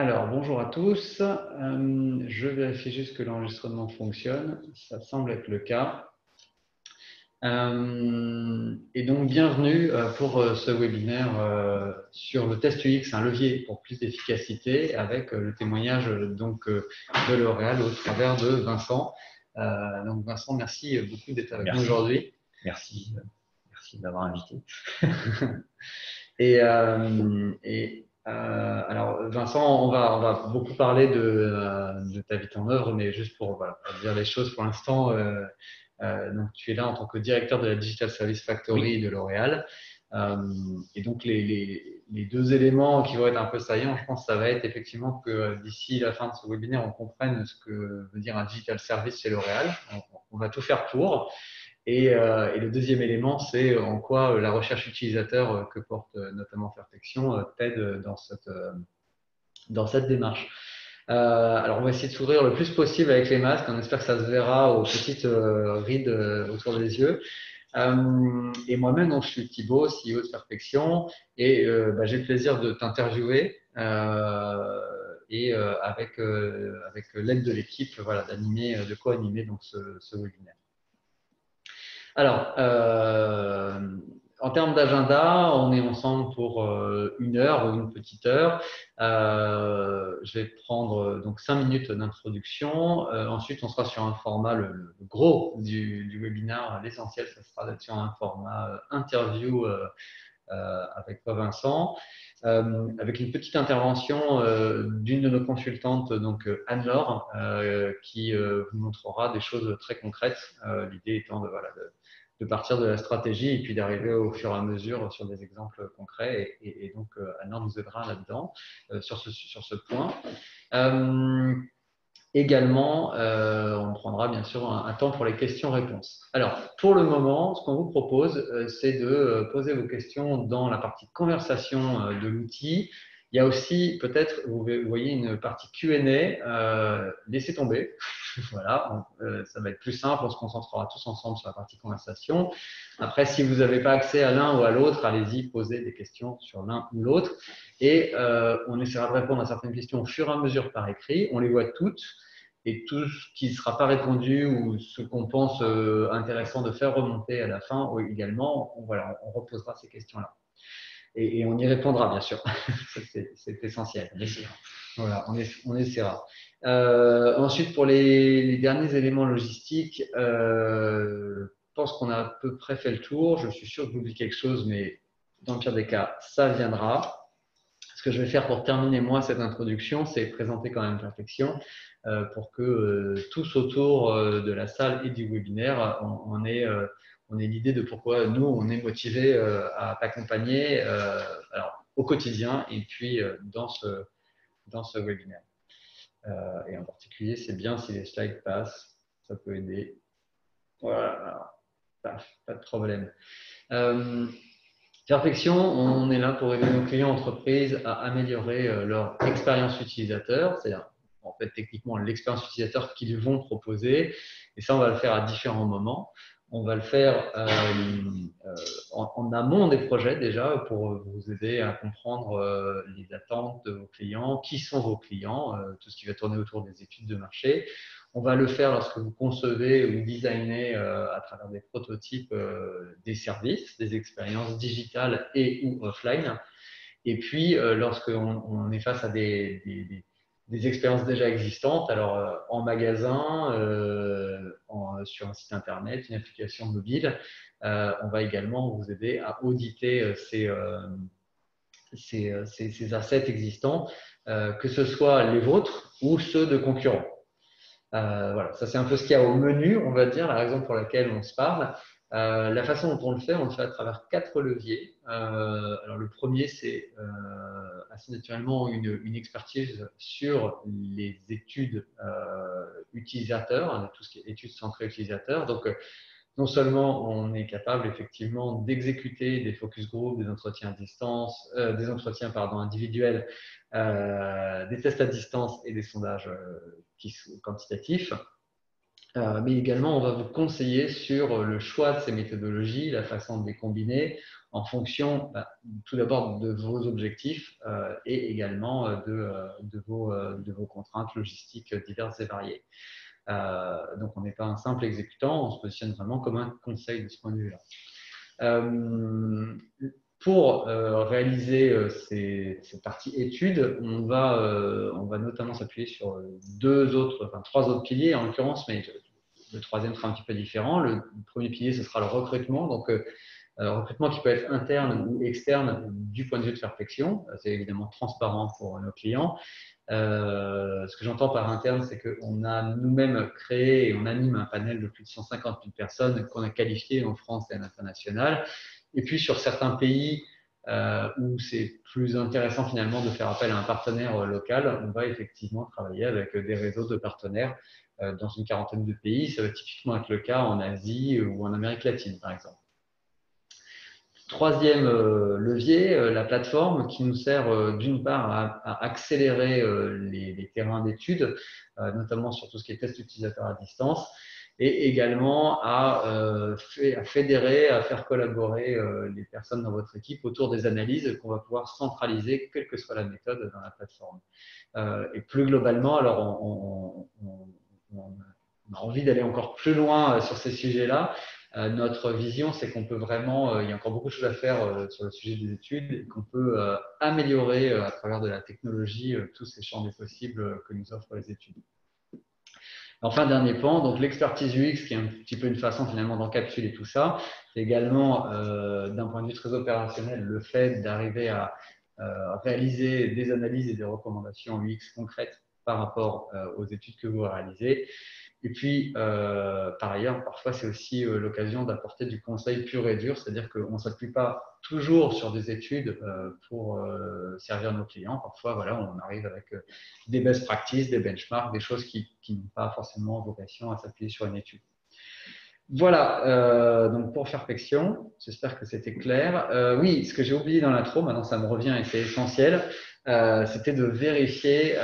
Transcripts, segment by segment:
Alors, bonjour à tous. Je vérifie juste que l'enregistrement fonctionne. Ça semble être le cas. Et donc, bienvenue pour ce webinaire sur le test UX, un levier pour plus d'efficacité, avec le témoignage de L'Oréal au travers de Vincent. Donc, Vincent, merci beaucoup d'être avec nous aujourd'hui. Merci de m'avoir invité. Alors, Vincent, on va beaucoup parler de ta vie en œuvre, mais juste pour dire les choses pour l'instant, donc tu es là en tant que directeur de la Digital Service Factory de L'Oréal. Et donc, les deux éléments qui vont être un peu saillants, je pense, ça va être effectivement que d'ici la fin de ce webinaire, on comprenne ce que veut dire un Digital Service chez L'Oréal. On va tout faire pour. Et le deuxième élément, c'est en quoi la recherche utilisateur que porte notamment Perfection t'aide dans cette démarche. Alors, on va essayer de s'ouvrir le plus possible avec les masques. On espère que ça se verra aux petites rides autour des yeux. Et moi-même, donc, je suis Thibaut, CEO de Perfection, et j'ai le plaisir de t'interviewer avec l'aide de l'équipe, d'animer, de co-animer donc ce webinaire. Alors, en termes d'agenda, on est ensemble pour 1 heure ou une petite heure. Je vais prendre donc 5 minutes d'introduction. Ensuite, on sera sur un format, le gros du webinaire, l'essentiel, ça sera d'être sur un format interview avec toi, Vincent, avec une petite intervention d'une de nos consultantes, donc Anne-Laure, qui vous montrera des choses très concrètes. L'idée étant de partir de la stratégie et puis d'arriver au fur et à mesure sur des exemples concrets. Et donc, Anne-Laure nous aidera là-dedans, sur ce point. Également, on prendra bien sûr un temps pour les questions-réponses. Alors, pour le moment, ce qu'on vous propose, c'est de poser vos questions dans la partie conversation de l'outil. Il y a aussi, peut-être, vous voyez une partie Q&A. Laissez tomber. Voilà, ça va être plus simple. On se concentrera tous ensemble sur la partie conversation. Après, si vous n'avez pas accès à l'un ou à l'autre, allez-y, posez des questions sur l'un ou l'autre. Et on essaiera de répondre à certaines questions au fur et à mesure par écrit. On les voit toutes. Et tout ce qui ne sera pas répondu ou ce qu'on pense intéressant de faire remonter à la fin également, on reposera ces questions-là. Et on y répondra, bien sûr. C'est essentiel. Voilà, on essaiera. Ensuite, pour les derniers éléments logistiques, je pense qu'on a à peu près fait le tour. Je suis sûr que j'oublie quelque chose, mais dans le pire des cas, ça viendra. Ce que je vais faire pour terminer, moi, cette introduction, c'est présenter quand même Perfection pour que tous autour de la salle et du webinaire, on ait l'idée de pourquoi nous, on est motivés à t'accompagner au quotidien et puis dans ce webinaire. Et en particulier, c'est bien si les slides passent, ça peut aider. Voilà, pas de problème. Perfection, on est là pour aider nos clients entreprises à améliorer leur expérience utilisateur, c'est-à-dire en fait techniquement l'expérience utilisateur qu'ils vont proposer. Et ça, on va le faire à différents moments. On va le faire en amont des projets déjà pour vous aider à comprendre les attentes de vos clients, qui sont vos clients, tout ce qui va tourner autour des études de marché. On va le faire lorsque vous concevez ou designez à travers des prototypes des services, des expériences digitales et ou offline. Et puis, lorsqu'on est face à des expériences déjà existantes, alors en magasin, sur un site internet, une application mobile, on va également vous aider à auditer ces assets existants, que ce soit les vôtres ou ceux de concurrents. Voilà, ça c'est un peu ce qu'il y a au menu, on va dire, la raison pour laquelle on se parle. La façon dont on le fait à travers 4 leviers. Alors le premier, c'est assez naturellement une expertise sur les études utilisateurs, tout ce qui est études centrées utilisateurs. Donc non seulement on est capable effectivement d'exécuter des focus group, des entretiens à distance, des entretiens individuels, des tests à distance et des sondages quantitatifs. Mais également, on va vous conseiller sur le choix de ces méthodologies, la façon de les combiner en fonction tout d'abord de vos objectifs et également de vos contraintes logistiques diverses et variées. Donc, on n'est pas un simple exécutant, on se positionne vraiment comme un conseil de ce point de vue-là. Pour réaliser ces parties études, on va notamment s'appuyer sur trois autres piliers en l'occurrence, mais le troisième sera un petit peu différent. Le premier pilier, ce sera le recrutement. Donc, recrutement qui peut être interne ou externe du point de vue de Fairflexion. C'est évidemment transparent pour nos clients. Ce que j'entends par interne, c'est qu'on a nous-mêmes créé et on anime un panel de plus de 150 000 personnes qu'on a qualifiées en France et à l'international. Et puis, sur certains pays où c'est plus intéressant finalement de faire appel à un partenaire local, on va effectivement travailler avec des réseaux de partenaires dans une quarantaine de pays. Ça va typiquement être le cas en Asie ou en Amérique latine, par exemple. Troisième levier, la plateforme qui nous sert d'une part à accélérer les terrains d'études, notamment sur tout ce qui est test utilisateur à distance, et également à fédérer, à faire collaborer les personnes dans votre équipe autour des analyses qu'on va pouvoir centraliser, quelle que soit la méthode dans la plateforme. Et plus globalement, alors on a envie d'aller encore plus loin sur ces sujets-là. Notre vision, c'est qu'on peut vraiment, il y a encore beaucoup de choses à faire sur le sujet des études et qu'on peut améliorer à travers de la technologie tous ces champs des possibles que nous offrent les études. Enfin, dernier pan, donc l'expertise UX, qui est un petit peu une façon finalement d'encapsuler tout ça. C'est également, d'un point de vue très opérationnel, le fait d'arriver à réaliser des analyses et des recommandations UX concrètes par rapport aux études que vous réalisez. Et puis, par ailleurs, parfois, c'est aussi l'occasion d'apporter du conseil pur et dur, c'est-à-dire qu'on ne s'appuie pas toujours sur des études pour servir nos clients. Parfois, voilà, on arrive avec des best practices, des benchmarks, des choses qui n'ont pas forcément vocation à s'appuyer sur une étude. Voilà, donc pour Fairflexion, j'espère que c'était clair. Oui, ce que j'ai oublié dans l'intro, maintenant ça me revient et c'est essentiel, c'était de vérifier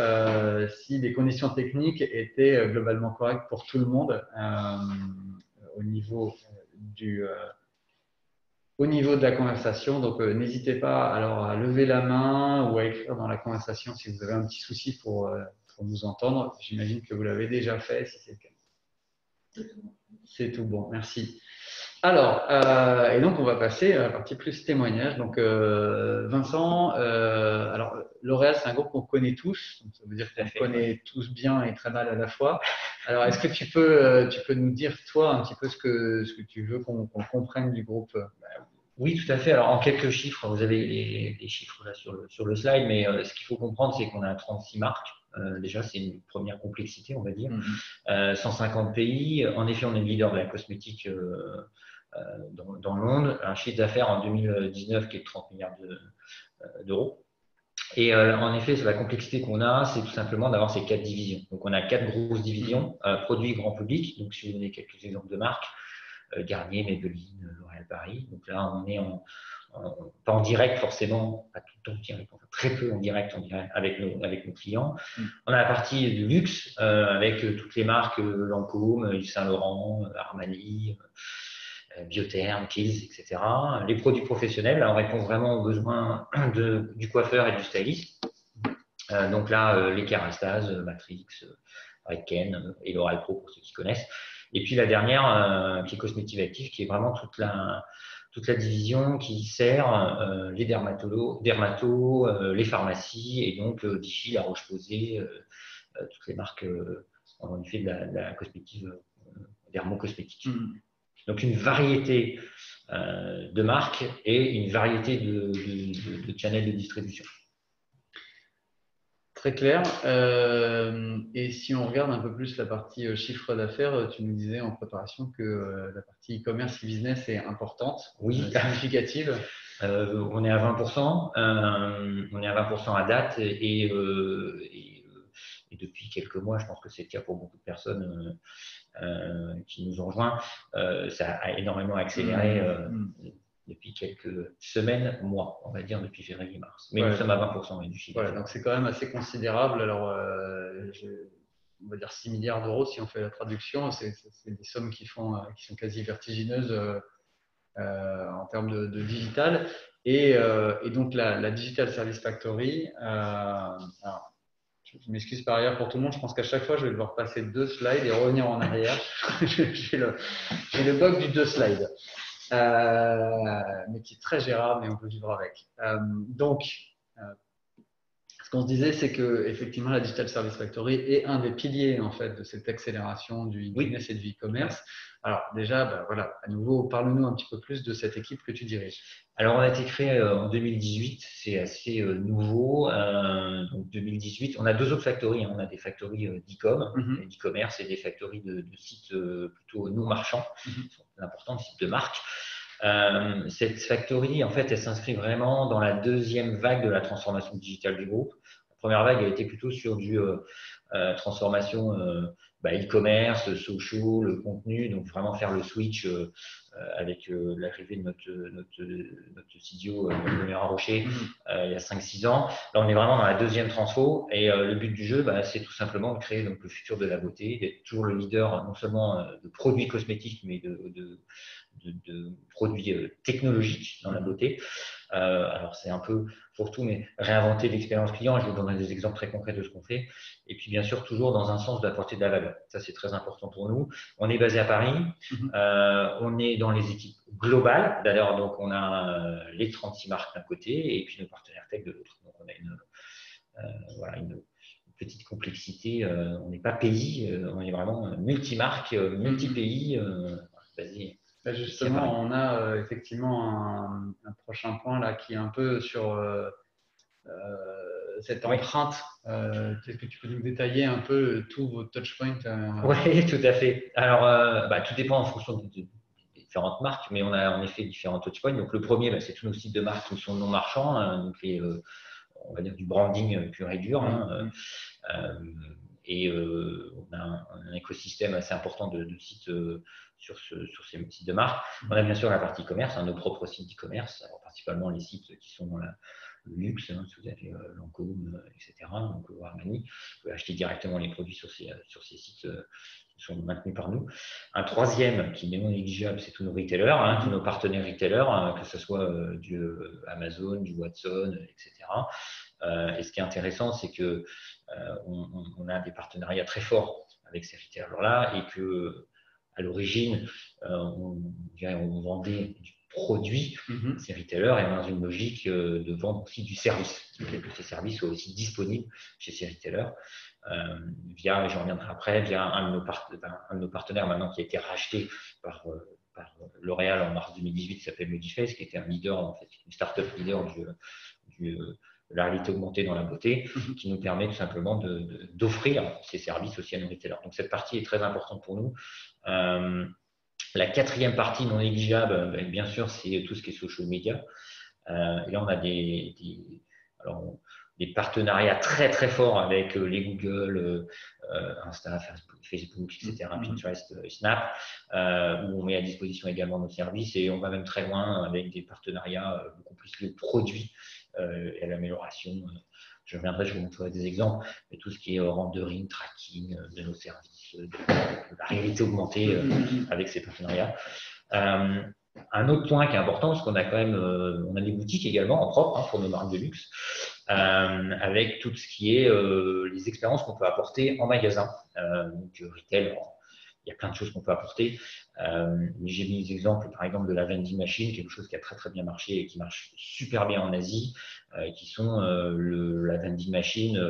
si les conditions techniques étaient globalement correctes pour tout le monde au niveau de la conversation. Donc, n'hésitez pas alors à lever la main ou à écrire dans la conversation si vous avez un petit souci pour nous entendre. J'imagine que vous l'avez déjà fait, si c'est le cas. C'est tout bon, merci. Alors, et donc on va passer à la partie plus témoignage. Donc, Vincent, alors L'Oréal, c'est un groupe qu'on connaît tous, donc ça veut dire qu'on connaît tous bien et très mal à la fois. Alors, est-ce que tu peux nous dire, toi, un petit peu ce que tu veux qu'on comprenne du groupe? Oui, tout à fait. Alors, en quelques chiffres, vous avez les chiffres là sur le slide, mais ce qu'il faut comprendre, c'est qu'on a 36 marques. Déjà, c'est une première complexité, on va dire. 150 pays. En effet, on est le leader de la cosmétique dans le monde. Un chiffre d'affaires en 2019 qui est de 30 milliards d'euros. Et en effet, la complexité qu'on a, c'est tout simplement d'avoir ces 4 divisions. Donc, on a 4 grosses divisions. Produits grand public. Donc, si vous donnez quelques exemples de marques, Garnier, Maybelline, L'Oréal Paris. Donc là, on est pas en direct forcément, pas tout le temps en direct, très peu en direct avec nos clients. On a la partie de luxe avec toutes les marques Lancôme, Yves Saint Laurent, Armani, Biotherm, Kiehl's, etc. Les produits professionnels, là, on répond vraiment aux besoins du coiffeur et du styliste. Donc là, les Kérastase, Matrix, Redken et L'Oréal Pro pour ceux qui connaissent. Et puis la dernière, qui est Cosmétique Active, qui est vraiment toute la division qui sert les dermatos, les pharmacies et donc Vichy, La Roche-Posay, toutes les marques en effet de la cosmétique, dermocosmétique. Donc une variété de marques et une variété de channels de distribution. Très clair. Et si on regarde un peu plus la partie chiffre d'affaires, tu nous disais en préparation que la partie e-commerce et business est importante, significative. On est à 20%. On est à 20% à date et depuis quelques mois, je pense que c'est le cas pour beaucoup de personnes qui nous ont rejoints, ça a énormément accéléré depuis quelques semaines, mois, on va dire depuis février-mars. Mais nous sommes à 20% du chiffre. Voilà, donc c'est quand même assez considérable. Alors, on va dire 6 milliards d'euros si on fait la traduction. C'est des sommes qui sont quasi vertigineuses en termes de digital. Et donc, la Digital Service Factory, alors, je m'excuse par ailleurs pour tout le monde, je pense qu'à chaque fois, je vais devoir passer 2 slides et revenir en arrière. J'ai le bug du 2 slides, mais qui est très gérable et on peut vivre avec. Donc, ce qu'on se disait, c'est que effectivement, la Digital Service Factory est un des piliers en fait de cette accélération du business et du e-commerce. Alors déjà, voilà, à nouveau, parle-nous un petit peu plus de cette équipe que tu diriges. Alors, on a été créé en 2018, c'est assez nouveau. Donc 2018, on a 2 autres factories. On a des factories d'e-commerce et des factories de sites plutôt non marchands, qui sont importants, des sites de marque. Cette factory, en fait, elle s'inscrit vraiment dans la deuxième vague de la transformation digitale du groupe. La première vague a été plutôt sur du transformation e-commerce, social, le contenu, donc vraiment faire le switch avec l'arrivée de notre CDO, Benoît Rocher, il y a 5-6 ans. Là, on est vraiment dans la deuxième transfo et le but du jeu, c'est tout simplement de créer donc, le futur de la beauté, d'être toujours le leader non seulement de produits cosmétiques, mais de produits technologiques dans la beauté. Alors, c'est un peu pour tout, mais réinventer l'expérience client. Je vous donnerai des exemples très concrets de ce qu'on fait. Et puis, bien sûr, toujours dans un sens d'apporter de la valeur. Ça, c'est très important pour nous. On est basé à Paris. On est dans les équipes globales. D'ailleurs, donc, on a les 36 marques d'un côté et puis nos partenaires tech de l'autre. Donc, on a une petite complexité. On n'est pas pays, on est vraiment multi-marques, multi-pays, basé. Justement, on a effectivement un prochain point là qui est un peu sur cette empreinte. Est-ce que tu peux nous détailler un peu tous vos touchpoints Oui, tout à fait. Alors, tout dépend en fonction des différentes marques, mais on a en effet différents touchpoints. Donc, le premier, c'est tous nos sites de marque qui sont non marchands, donc on va dire du branding pur et dur. Et on a un écosystème assez important de sites sur ces sites de marque. On a bien sûr la partie commerce, nos propres sites d'e-commerce, principalement les sites qui sont dans le luxe, si vous avez Lancôme, etc., donc Armani, vous pouvez acheter directement les produits sur ces sites qui sont maintenus par nous. Un troisième qui est non négligeable, c'est tous nos retailers, tous nos partenaires retailers, que ce soit du Amazon, du Watson, etc. Et ce qui est intéressant, c'est que on a des partenariats très forts avec ces retailers-là et que à l'origine, on vendait du produit, ces retailers, et dans une logique de vendre aussi du service, que ces services soient aussi disponibles chez ces retailers, via, et j'en reviendrai après, via un de nos partenaires maintenant qui a été racheté par L'Oréal en mars 2018, qui s'appelle Modiface, qui était un leader, en fait, une start-up leader de la réalité augmentée dans la beauté, qui nous permet tout simplement d'offrir ces services aussi à nos retailers. Donc cette partie est très importante pour nous. La quatrième partie non négligeable, bien sûr, c'est tout ce qui est social media. Et là, on a des partenariats très très forts avec les Google, Insta, Facebook, etc., Pinterest, Snap, où on met à disposition également nos services et on va même très loin avec des partenariats beaucoup plus liés aux produits et à l'amélioration. Je reviendrai, je vous montrerai des exemples, mais tout ce qui est rendering, tracking de nos services, de la réalité augmentée avec ces partenariats. Un autre point qui est important, parce qu'on a quand même on a des boutiques également en propre pour nos marques de luxe, avec tout ce qui est les expériences qu'on peut apporter en magasin. Donc retail, il y a plein de choses qu'on peut apporter. J'ai mis des exemples, par exemple, de la vending machine, quelque chose qui a très très bien marché et qui marche super bien en Asie, qui sont la vending machine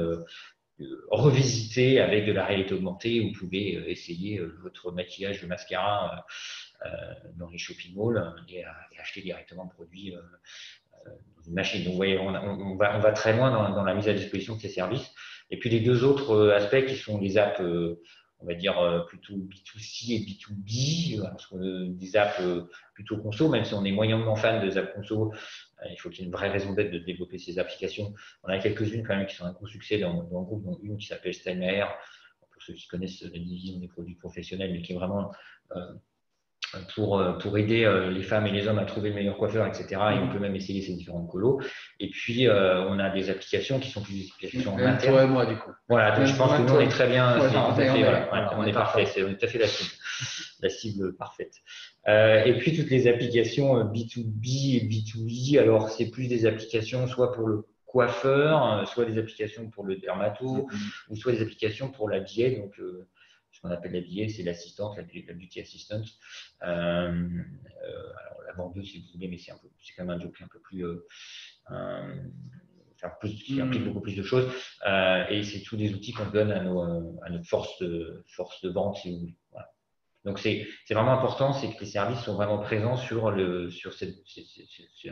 revisitée avec de la réalité augmentée. Où vous pouvez essayer votre maquillage de mascara dans les shopping malls et acheter directement le produit dans une machine. Donc, vous voyez, on va très loin dans la mise à disposition de ces services. Et puis, les 2 autres aspects qui sont les apps, on va dire, plutôt B2C et B2B, parce qu'on des apps plutôt conso, même si on est moyennement fan des apps conso, il faut qu'il y ait une vraie raison d'être de développer ces applications. On a quelques-unes quand même qui sont un gros succès dans le groupe, dont une qui s'appelle Steinmeier, pour ceux qui connaissent la division des produits professionnels, mais qui est vraiment pour aider les femmes et les hommes à trouver le meilleur coiffeur, etc. Et on peut même essayer ces différentes colos. Et puis, on a des applications qui sont plus des applications en interne. Toi et moi, du coup. Voilà, donc je pense que nous, on est très bien. Ouais, on est parfait. On est tout à fait la cible parfaite. Et puis, toutes les applications B2B et B2E, alors c'est plus des applications soit pour le coiffeur, soit des applications pour le dermato, ou soit des applications pour la BA, donc ce qu'on appelle la BA, c'est l'assistante, la beauty assistant. Alors la vendeuse, si vous voulez, mais c'est quand même un job qui est un peu plus, qui implique beaucoup plus de choses. Et c'est tous des outils qu'on donne à notre force de vente, si vous voulez. Voilà. Donc c'est vraiment important, c'est que les services sont vraiment présents sur un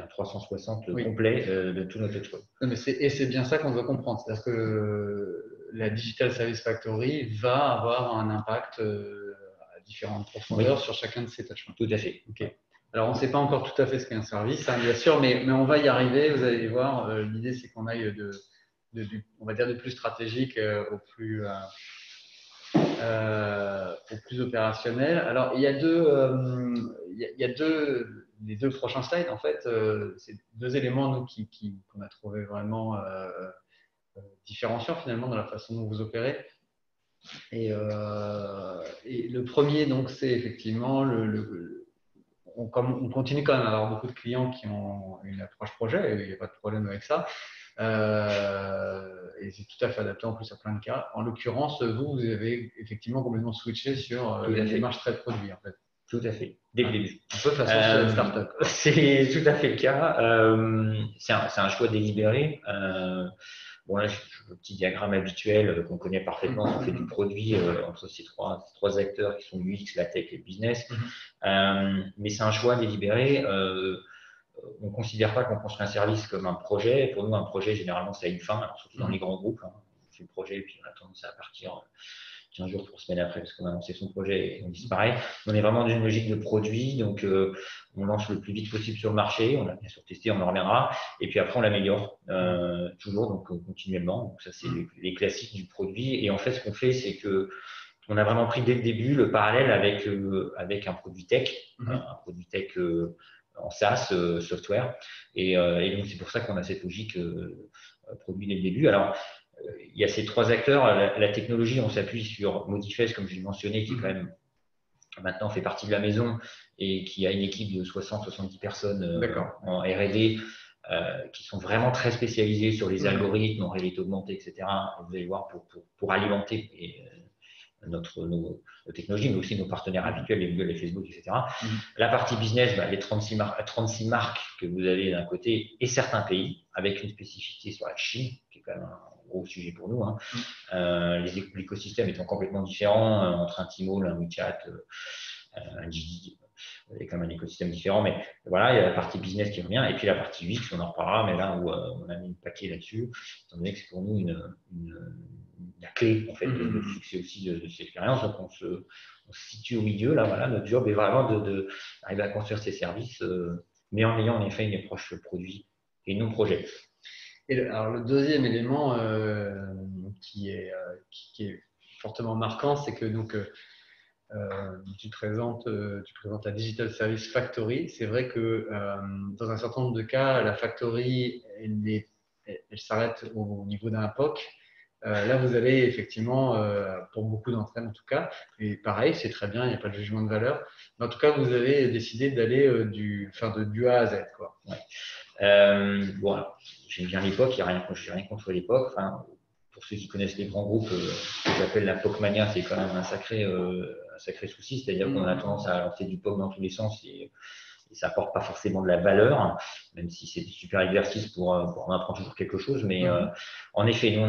360 complet de tout notre network. Et c'est bien ça qu'on doit comprendre, c'est-à-dire que la Digital Service Factory va avoir un impact à différentes profondeurs sur chacun de ces touchpoints. Tout à fait. Okay. Alors on ne sait pas encore tout à fait ce qu'est un service, hein, bien sûr, mais on va y arriver. Vous allez voir. L'idée c'est qu'on aille on va dire du plus stratégique au plus opérationnel. Alors, il y a les deux prochains slides, en fait, c'est deux éléments nous, qu'on a trouvé vraiment différenciants finalement dans la façon dont vous opérez. Et le premier, donc, c'est effectivement on continue quand même à avoir beaucoup de clients qui ont une approche projet, et il n'y a pas de problème avec ça. Et c'est tout à fait adapté en plus à plein de cas. En l'occurrence, vous avez effectivement complètement switché sur une démarche très produit en fait. Tout à fait, dès le début. Un peu façon startup. C'est tout à fait le cas. C'est un choix délibéré. Bon, là, le petit diagramme habituel qu'on connaît parfaitement, on fait du produit entre ces trois acteurs qui sont l'UX, la tech et le business. Mais c'est un choix délibéré. On ne considère pas qu'on construit un service comme un projet. Pour nous, un projet, généralement, ça a une fin, alors, surtout dans les grands groupes. Hein. On fait le projet et puis on a tendance à partir 15 jours, 3 semaines après, parce qu'on a annoncé son projet et on disparaît. On est vraiment dans une logique de produit, donc on lance le plus vite possible sur le marché. On l'a bien sûr testé, on en reviendra. Et puis après, on l'améliore toujours, donc continuellement. Donc ça, c'est les classiques du produit. Et en fait, ce qu'on fait, c'est que on a vraiment pris dès le début le parallèle avec un produit tech, un produit tech en SaaS, software. Et donc, c'est pour ça qu'on a cette logique produit dès le début. Alors, il y a ces trois acteurs. La technologie, on s'appuie sur Modifest, comme je l'ai mentionné, qui est quand même maintenant fait partie de la maison et qui a une équipe de 60-70 personnes en R&D qui sont vraiment très spécialisées sur les algorithmes en réalité augmentée, etc. Et vous allez voir pour alimenter nos technologies, mais aussi nos partenaires habituels, les Google, les Facebook, etc. La partie business, les 36 marques que vous avez d'un côté et certains pays, avec une spécificité sur la Chine, qui est quand même un gros sujet pour nous. L'écosystème étant complètement différent entre un Tmall, un WeChat, un Didi. Il y a quand même un écosystème différent, mais voilà, il y a la partie business qui revient, et puis la partie UX, on en reparlera, mais là où on a mis le paquet là-dessus, étant donné que c'est pour nous la clé en fait, de succès aussi de cette expérience. Donc on se situe au milieu, là, voilà, notre job est vraiment d'arriver à construire ces services, mais en ayant en effet une approche produit et non projet. Alors le deuxième élément qui est fortement marquant, c'est que donc tu présentes la Digital Service Factory. C'est vrai que dans un certain nombre de cas, la factory, elle s'arrête au niveau d'un POC. Là, vous avez effectivement, pour beaucoup d'entre elles en tout cas, et pareil, c'est très bien, il n'y a pas de jugement de valeur. Mais en tout cas, vous avez décidé d'aller du A à Z, quoi. Bon, alors, j'aime bien l'époque, j'ai rien contre l'époque. Enfin, pour ceux qui connaissent les grands groupes, ce que j'appelle la POC mania, c'est quand même un sacré souci, c'est-à-dire qu'on a tendance à lancer du POC dans tous les sens et ça apporte pas forcément de la valeur, même si c'est des super exercices pour en apprendre toujours quelque chose. Mais en effet, nous,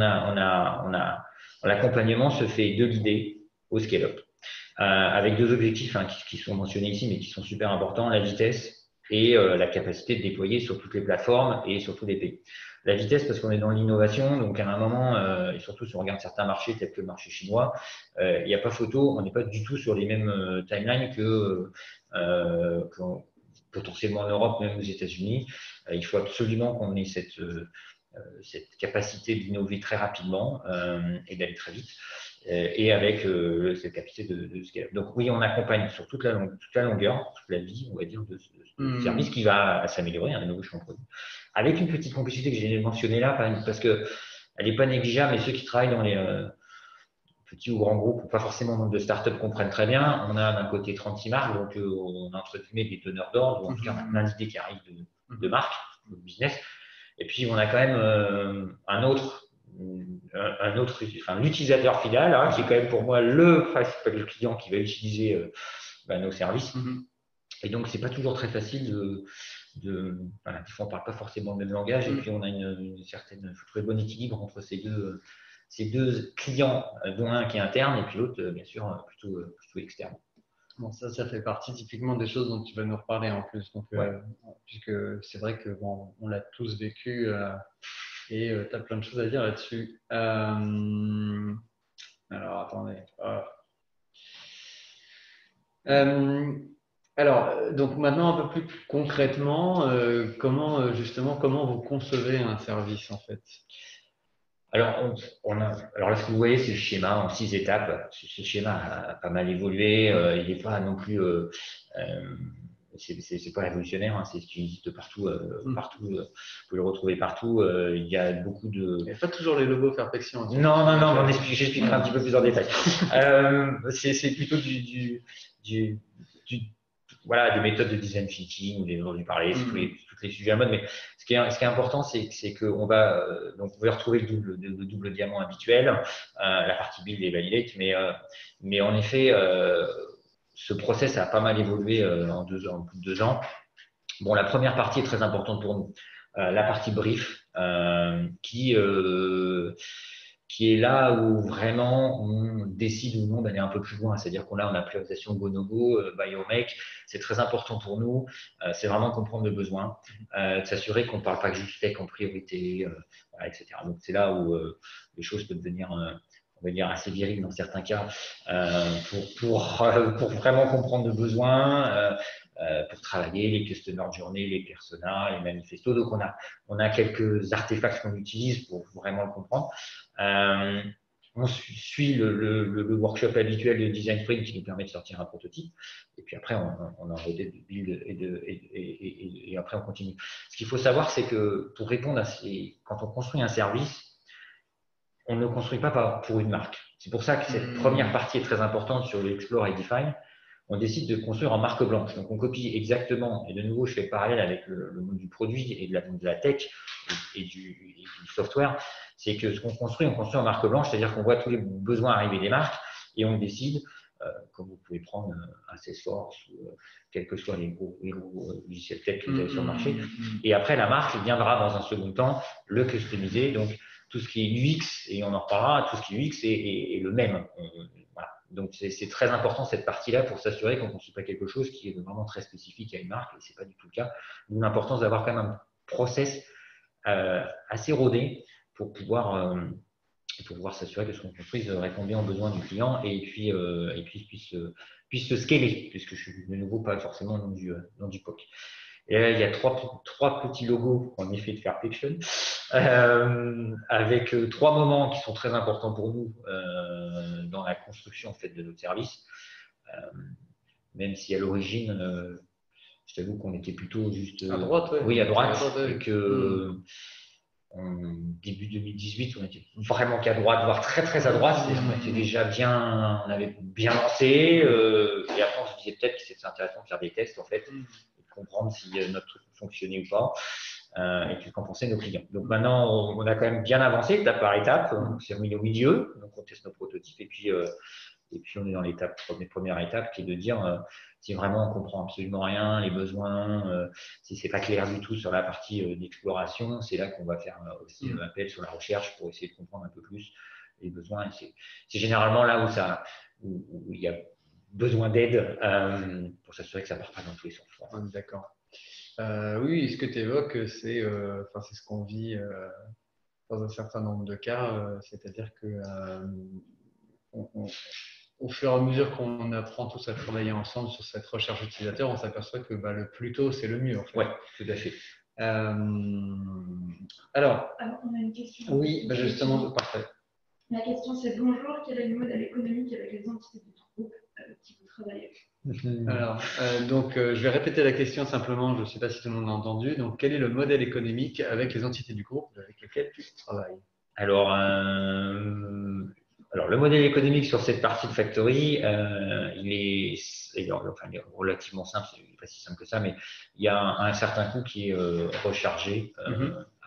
l'accompagnement se fait de l'idée au scale-up, avec deux objectifs qui sont mentionnés ici, mais qui sont super importants, la vitesse et la capacité de déployer sur toutes les plateformes et sur tous les pays. La vitesse, parce qu'on est dans l'innovation, donc à un moment, et surtout si on regarde certains marchés tels que le marché chinois, il n'y a pas photo, on n'est pas du tout sur les mêmes timelines que potentiellement en Europe, même aux États-Unis. Il faut absolument qu'on ait cette capacité d'innover très rapidement et d'aller très vite, et avec cette capacité de scale. Donc oui, on accompagne sur toute la longueur, toute la vie, on va dire, de ce service qui va s'améliorer, un nouveau champ produit. Avec une petite complicité que j'ai mentionnée là, parce qu'elle n'est pas négligeable, mais ceux qui travaillent dans les petits ou grands groupes, ou pas forcément nombre de startups comprennent très bien. On a d'un côté 36 marques, donc on a entre guillemets des teneurs d'ordre, ou en tout cas on a plein d'idées qui arrivent de marques, de business. Et puis on a quand même l'utilisateur final, hein, qui est quand même pour moi le principal client qui va utiliser nos services. Et donc c'est pas toujours très facile voilà, des fois on parle pas forcément le même langage, et puis on a une certaine très bon équilibre entre ces deux clients, dont un qui est interne et puis l'autre, bien sûr, plutôt externe. Bon, ça fait partie typiquement des choses dont tu vas nous reparler en plus. Donc, puisque c'est vrai que bon, on l'a tous vécu et tu as plein de choses à dire là-dessus. Alors, attendez. Alors, donc maintenant un peu plus concrètement, comment vous concevez un service en fait? Alors, alors là, ce que vous voyez, c'est le schéma en 6 étapes. Ce schéma a pas mal évolué. Il n'est pas non plus, c'est pas révolutionnaire. Hein, c'est ce qui existe partout. Partout, vous pouvez le retrouver partout. Il y a beaucoup de. Il n'y a pas toujours les logos perfection. Non. J'expliquerai un petit peu plus en détail. C'est plutôt voilà, des méthodes de design thinking, vous avez parlé, c'est tous les sujets à mode, mais ce qui est important, c'est qu'on va donc vous pouvez retrouver le double diamant habituel, la partie build et validate, mais en effet, ce process a pas mal évolué en plus de 2 ans. Bon, la première partie est très importante pour nous, la partie brief, qui est là où vraiment on décide ou non d'aller un peu plus loin. C'est-à-dire qu'on a la priorisation go no go, buy or make. C'est très important pour nous. C'est vraiment comprendre le besoin, de s'assurer qu'on ne parle pas que juste tech en priorité, etc. Donc c'est là où les choses peuvent devenir on va dire assez viriles dans certains cas, pour vraiment comprendre le besoin, pour travailler les customer journey, les personas, les manifestos. Donc on a quelques artefacts qu'on utilise pour vraiment le comprendre. On suit le workshop habituel de design sprint qui nous permet de sortir un prototype, et puis après on a un modèle de build et après on continue. Ce qu'il faut savoir, c'est que pour répondre quand on construit un service, on ne construit pas pour une marque. C'est pour ça que cette première partie est très importante sur le Explore et Define. On décide de construire en marque blanche. Donc, on copie exactement, et de nouveau, je fais le parallèle avec le monde du produit et de la tech et du software. C'est que ce qu'on construit, on construit en marque blanche, c'est-à-dire qu'on voit tous les besoins arriver des marques et on décide, comme vous pouvez prendre un Salesforce ou quels que soient les gros logiciels tech que vous avez sur le marché. Et après, la marque viendra dans un second temps le customiser. Donc, tout ce qui est UX, et on en reparlera, tout ce qui est UX est le même. Voilà. Donc, c'est très important cette partie-là pour s'assurer qu'on ne construit pas quelque chose qui est vraiment très spécifique à une marque, et ce n'est pas du tout le cas. D'où l'importance d'avoir quand même un process assez rodé pour pouvoir s'assurer que ce qu'on construise répond bien aux besoins du client et puis puisse se scaler, puisque je suis de nouveau pas forcément dans du POC. Et là, il y a trois petits logos en effet de Fairfiction, avec 3 moments qui sont très importants pour nous dans la construction en fait, de notre service. Même si à l'origine, je t'avoue qu'on était plutôt juste à droite, oui, à droite, et que en début 2018, on était vraiment qu'à droite, voire très très à droite. On était déjà on avait bien lancé, et après on se disait peut-être que c'était intéressant de faire des tests en fait, comprendre si notre truc fonctionnait ou pas, et puis qu'en pensaient nos clients. Donc maintenant, on a quand même bien avancé étape par étape. On s'est remis au milieu, donc on teste nos prototypes, et puis on est dans première étape qui est de dire si vraiment on comprend absolument rien, les besoins, si c'est pas clair du tout sur la partie d'exploration, c'est là qu'on va faire aussi appel sur la recherche pour essayer de comprendre un peu plus les besoins. C'est généralement là où il y a besoin d'aide pour s'assurer que ça ne part pas dans tous les sens. D'accord. Oui, ce que tu évoques, c'est ce qu'on vit dans un certain nombre de cas, c'est-à-dire que au fur et à mesure qu'on apprend tous à travailler ensemble sur cette recherche utilisateur, on s'aperçoit que le plus tôt, c'est le mieux. En fait. Oui, tout à fait. Alors, on a une question. Oui, justement, parfait. La question, c'est bonjour, quel est le modèle économique avec les entités du groupe avec qui vous travaillez? Alors, je vais répéter la question simplement, je ne sais pas si tout le monde l'a entendu. Donc, quel est le modèle économique avec les entités du groupe avec lesquelles tu travailles? Alors, le modèle économique sur cette partie de Factory, il est relativement simple, c'est pas si simple que ça, mais il y a un certain coût qui est rechargé.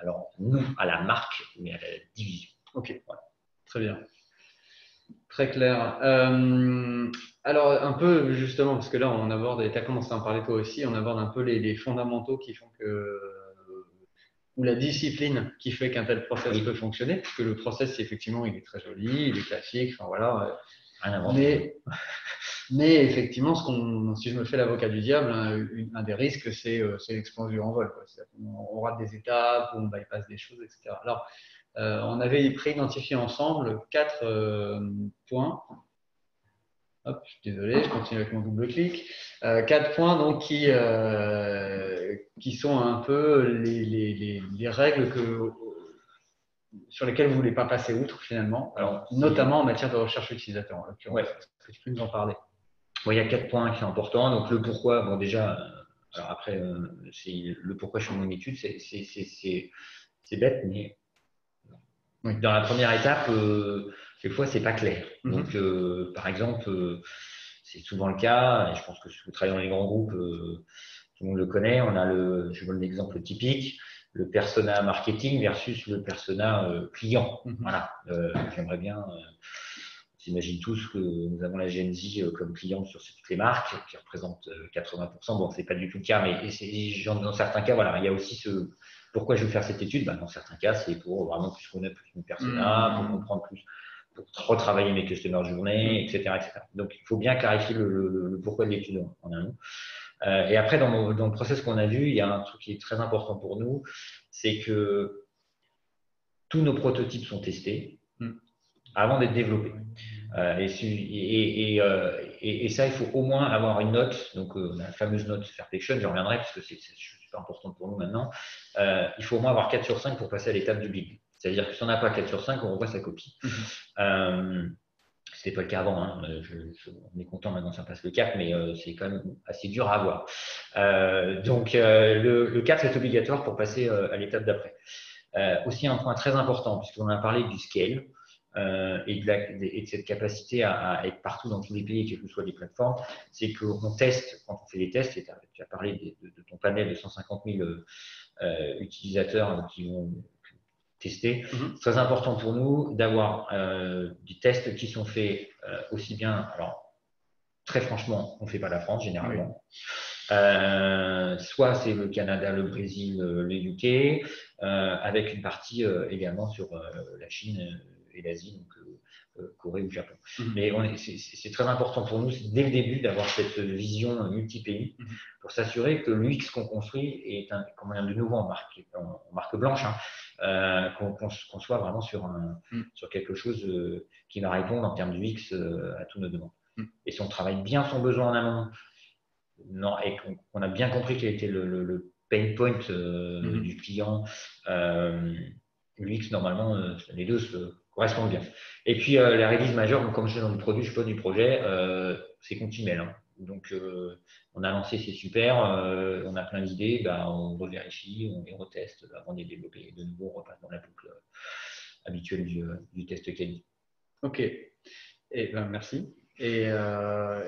Alors, nous, à la marque, mais à la division. Ok, voilà. Très bien. Très clair. Alors, un peu justement, parce que là, on aborde, et tu as commencé à en parler toi aussi, on aborde un peu les fondamentaux qui font que, ou la discipline qui fait qu'un tel process peut fonctionner, parce que le process, effectivement, il est très joli, il est classique, enfin voilà. Mais effectivement, si je me fais l'avocat du diable, un des risques, c'est l'explosion en vol. On rate des étapes, on bypass des choses, etc. Alors, on avait préidentifié ensemble 4 points. Hop, je suis désolé, je continue avec mon double clic. 4 points donc qui sont un peu les règles sur lesquelles vous ne voulez pas passer outre finalement, alors, notamment en matière de recherche utilisateur. En l'occurrence, est-ce que tu peux nous en parler? Bon, il y a 4 points qui sont importants. Donc le pourquoi, bon déjà, alors après, c'est le pourquoi je fais mon étude, c'est bête, mais dans la première étape, quelquefois, c'est pas clair. Donc, par exemple, c'est souvent le cas, et je pense que si vous travaillez dans les grands groupes, tout le monde le connaît. On a je donne l'exemple typique, le persona marketing versus le persona client. Voilà. J'aimerais bien. On s'imagine tous que nous avons la Gen Z comme cliente sur toutes les marques, qui représente 80%. Bon, c'est pas du tout le cas, mais dans certains cas, voilà, il y a aussi ce. Pourquoi je veux faire cette étude? Dans certains cas, c'est pour vraiment plus connaître plus une persona, pour comprendre plus, pour retravailler mes customer journées, etc., etc. Donc, il faut bien clarifier le pourquoi de l'étude en amont. Et après, dans le process qu'on a vu, il y a un truc qui est très important pour nous, c'est que tous nos prototypes sont testés avant d'être développés. Et ça, il faut au moins avoir une note, donc la fameuse note Fairfiction, j'y reviendrai parce que c'est super important pour nous maintenant. Il faut au moins avoir 4 sur 5 pour passer à l'étape du build. C'est-à-dire que si on n'a pas 4 sur 5, on revoit sa copie. C'était pas le cas avant, hein. On est content maintenant ça passe le 4, mais c'est quand même assez dur à avoir. Donc le 4 est obligatoire pour passer à l'étape d'après. Aussi un point très important, puisqu'on a parlé du scale et de cette capacité à être partout dans tous les pays, quelles que soient les plateformes, c'est qu'on teste, quand on fait des tests, et tu as parlé de ton panel de 150 000 utilisateurs qui vont tester. C'est très important pour nous d'avoir des tests qui sont faits aussi bien. Alors, très franchement, on ne fait pas la France généralement. Soit c'est le Canada, le Brésil, le UK, avec une partie également sur la Chine et l'Asie, donc Corée ou Japon. Mais c'est très important pour nous dès le début d'avoir cette vision multi-pays pour s'assurer que l'UX qu'on construit est de nouveau en marque blanche, qu'on soit vraiment sur quelque chose qui va répondre en termes d'UX à tous nos demandes. Et si on travaille bien son besoin en amont, et qu'on a bien compris quel était le pain point du client, l'UX, normalement, les deux se correspondent bien. Et puis, la release majeure, donc, comme je suis dans du produit, je suis pas du projet, c'est continuel. Donc, on a lancé, c'est super, on a plein d'idées, on revérifie, on les reteste avant de les développer. De nouveau, on repasse dans la boucle habituelle du test quali. Ok, merci. Et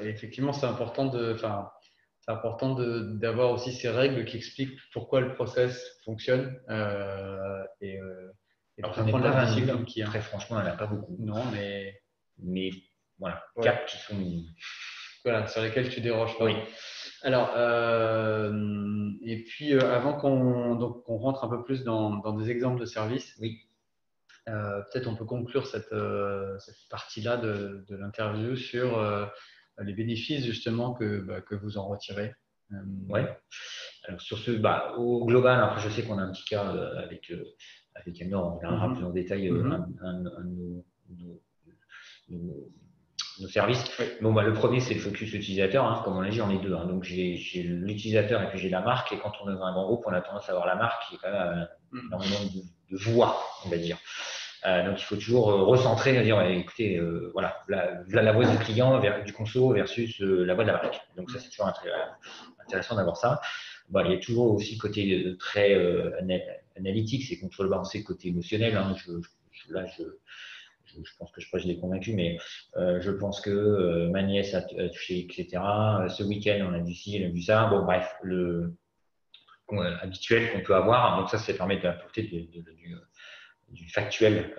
effectivement, c'est important d'avoir aussi ces règles qui expliquent pourquoi le process fonctionne. Alors, on n'est pas 20 000, très franchement, il n'y en a pas beaucoup. Non, mais voilà, 4 qui sont… Voilà, sur lesquels tu déroges pas. Oui. Alors, et puis avant qu'on rentre un peu plus dans des exemples de services, oui. Peut-être on peut conclure cette partie-là de l'interview sur les bénéfices justement que vous en retirez. Oui. Alors sur au global, après je sais qu'on a un petit cas avec Elnor, on verra plus en détail un de nos nos services. Oui. Bon, le premier, c'est le focus utilisateur. Hein. Comme on l'a dit, j'en ai deux. Hein. Donc, j'ai l'utilisateur et puis j'ai la marque. Et quand on est dans un grand groupe, on a tendance à avoir la marque qui est quand même énormément de voix, on va dire. Donc, il faut toujours recentrer et dire, écoutez, voilà, la voix du client, du conso versus la voix de la marque. Donc, ça, c'est toujours intéressant d'avoir ça. Bon, il y a toujours aussi le côté très analytique, c'est contrebalancer le côté émotionnel. Hein. Je pense que je l'ai convaincu, mais je pense que ma nièce a touché, etc. Ce week-end, on a vu ci, on a vu ça. Bon, bref, le habituel qu'on peut avoir. Donc, ça permet d'apporter du factuel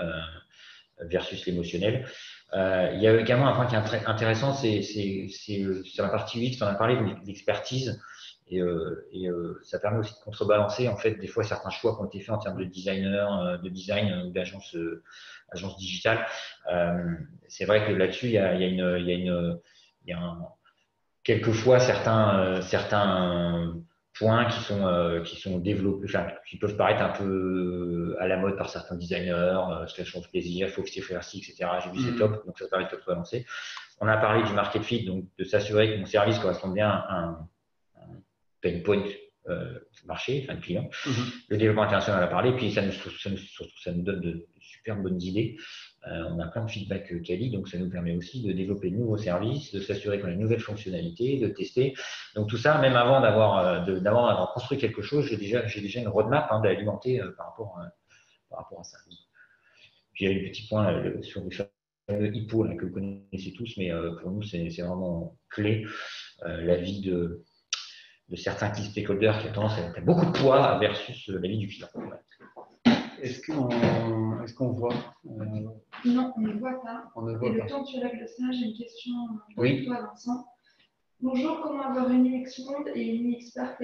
versus l'émotionnel. Il y a également un point qui est très intéressant, c'est sur la partie UX, on a parlé de l'expertise. Et ça permet aussi de contrebalancer en fait des fois certains choix qui ont été faits en termes de designer, de design ou d'agence digitale. C'est vrai que là-dessus, il y a quelquefois certains points qui sont développés, enfin, qui peuvent paraître un peu à la mode par certains designers, station de plaisir, il faut que c'est fancy, etc. J'ai vu, c'est top, donc ça permet de contrebalancer. On a parlé du market fit, donc de s'assurer que mon service correspond bien à un pain point marché, enfin le client. Le développement international, on a parlé, puis ça nous donne de super bonnes idées. On a plein de feedback quali, donc ça nous permet aussi de développer de nouveaux services, de s'assurer qu'on a de nouvelles fonctionnalités, de tester. Donc tout ça, même avant d'avoir construit quelque chose, j'ai déjà une roadmap d'alimenter par rapport à ça. Puis il y a un petit point sur le fameux HIPPO que vous connaissez tous, mais pour nous, c'est vraiment clé. L'avis de certains key stakeholders qui ont tendance à mettre beaucoup de poids versus l'avis du client. Est-ce qu'on voit Non, on ne voit pas. On ne voit et pas. Le temps que tu règles ça, j'ai une question pour Oui. toi, Vincent. Bonjour, comment avoir une UX monde et une UX par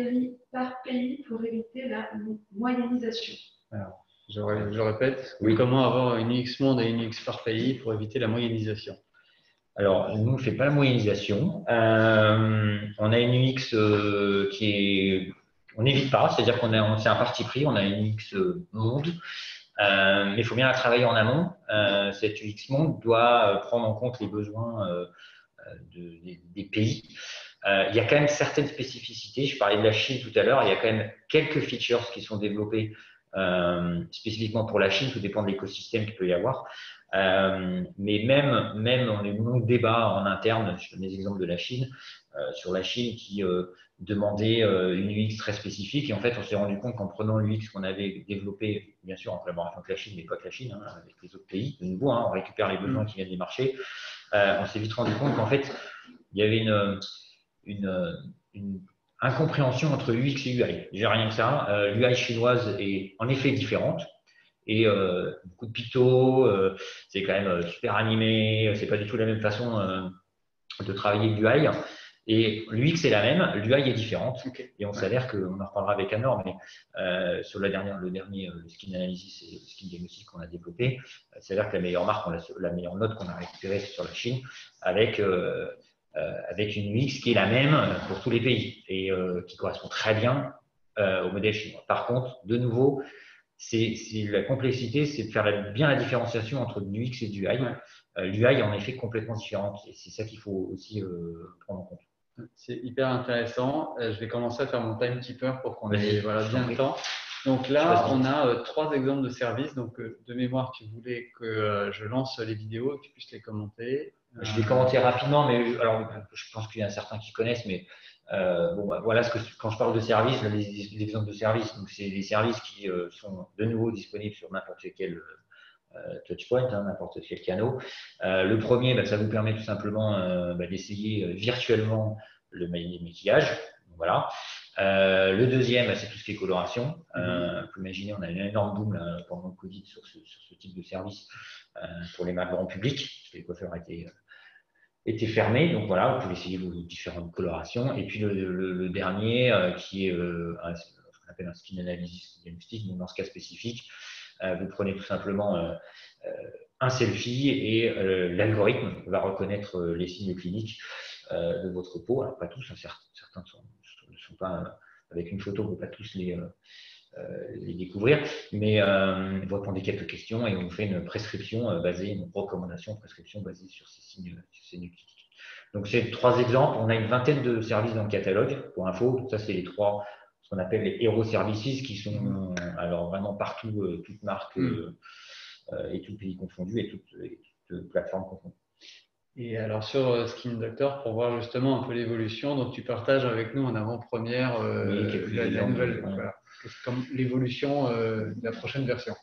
pays pour éviter la moyennisation? Alors, je répète, oui. Comment avoir une UX monde et une UX par pays pour éviter la moyennisation? Alors, nous, on ne fait pas la moyennisation. On a une UX qui est… On n'évite pas, c'est-à-dire c'est un parti pris, on a une UX monde, mais il faut bien la travailler en amont. Cette UX monde doit prendre en compte les besoins des pays. Il y a quand même certaines spécificités. Je parlais de la Chine tout à l'heure. Il y a quand même quelques features qui sont développées spécifiquement pour la Chine. Tout dépend de l'écosystème qu'il peut y avoir. Mais même on a eu un débat en interne, je donne des exemples de la Chine, sur la Chine qui demandait une UX très spécifique. Et en fait, on s'est rendu compte qu'en prenant l'UX qu'on avait développé, bien sûr en collaboration avec la Chine, mais pas que la Chine, avec les autres pays, de nouveau, on récupère les besoins qui viennent des marchés. On s'est vite rendu compte qu'en fait, il y avait une incompréhension entre UX et UI. J'ai rien que ça. L'UI chinoise est en effet différente. Et beaucoup de pictos, c'est quand même super animé, c'est pas du tout la même façon de travailler l'UI. Et l'UX est la même, l'UI est différente. Okay. Et on s'avère qu'on en reparlera avec Anor, mais sur le dernier skin analysis et le skin diagnostic qu'on a développé, il s'avère que la meilleure marque, la meilleure note qu'on a récupérée, c'est sur la Chine, avec une UX qui est la même pour tous les pays et qui correspond très bien au modèle chinois. Par contre, de nouveau, la complexité, c'est de faire bien la différenciation entre l'UX et l'UI. L'UI est en effet complètement différente et c'est ça qu'il faut aussi prendre en compte. C'est hyper intéressant. Je vais commencer à faire mon timekeeper pour qu'on ait bien le temps. Donc là, on a 3 exemples de services. Donc de mémoire, tu voulais que je lance les vidéos et que tu puisses les commenter. Je vais commenter rapidement, mais alors je pense qu'il y en a certains qui connaissent, mais voilà quand je parle de services, les exemples de services, donc c'est des services qui sont de nouveau disponibles sur n'importe quel touchpoint, n'importe quel canal. Le premier, ça vous permet tout simplement d'essayer virtuellement le maquillage. Voilà. Le deuxième, c'est tout ce qui est coloration. Vous pouvez imaginer, on a eu un énorme boom pendant le Covid sur ce type de service pour les marques grand public, parce que les coiffeurs étaient fermés. Donc voilà, vous pouvez essayer vos différentes colorations. Et puis le dernier, qui est ce qu'on appelle un skin analysis diagnostic, donc dans ce cas spécifique, vous prenez tout simplement un selfie et l'algorithme va reconnaître les signes cliniques de votre peau. Alors pas tous, certains ne sont pas avec une photo, on ne peut pas tous les découvrir, mais vous répondez quelques questions et on fait une prescription basée, une recommandation, prescription basée sur ces signes cliniques. Donc, c'est 3 exemples. On a une vingtaine de services dans le catalogue, pour info. Donc, ça, c'est les 3, ce qu'on appelle les Hero Services, qui sont alors vraiment partout, toutes marques et tout pays confondu et toutes plateformes confondues. Et alors sur Skin Doctor, pour voir justement un peu l'évolution, donc tu partages avec nous en avant-première la nouvelle, voilà, comme l'évolution de la prochaine version.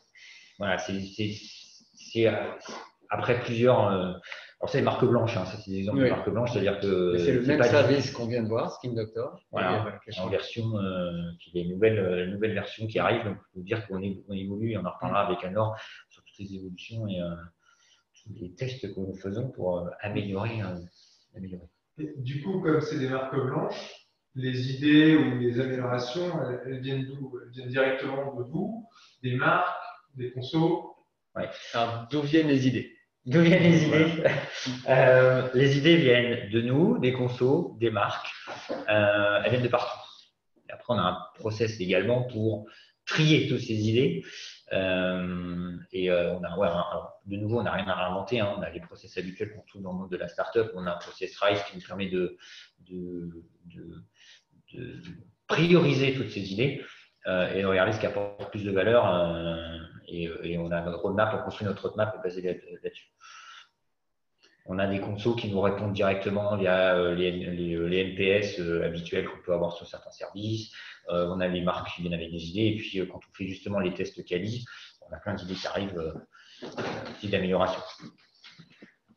Voilà, c'est après plusieurs. Alors c'est les marques blanches, hein, ça c'est des exemples de marques blanches, c'est-à-dire que c'est le même service qu'on vient de voir, Skin Doctor. Voilà, en version, qui est une nouvelle version qui arrive, donc il faut dire qu'on évolue et on en reparlera avec Anne-Laure sur toutes les évolutions et tous les tests que nous faisons pour améliorer. Et du coup, comme c'est des marques blanches, les idées ou les améliorations, elles viennent d'où? Elles viennent directement de vous, des marques, des consos? Ouais. Alors, d'où viennent les idées? D'où viennent les idées? Les idées viennent de nous, des consos, des marques. Elles viennent de partout. Et après, on a un process également pour trier toutes ces idées. De nouveau, on n'a rien à réinventer. Hein. On a les process habituels qu'on trouve dans le monde de la startup. On a un process RISE qui nous permet de prioriser toutes ces idées et de regarder ce qui apporte plus de valeur. Et on a notre roadmap, on construit notre roadmap basé là-dessus. On a des consos qui nous répondent directement via les NPS habituels qu'on peut avoir sur certains services. On a les marques qui viennent avec des idées. Et puis, quand on fait justement les tests quali, on a plein d'idées qui arrivent d'amélioration.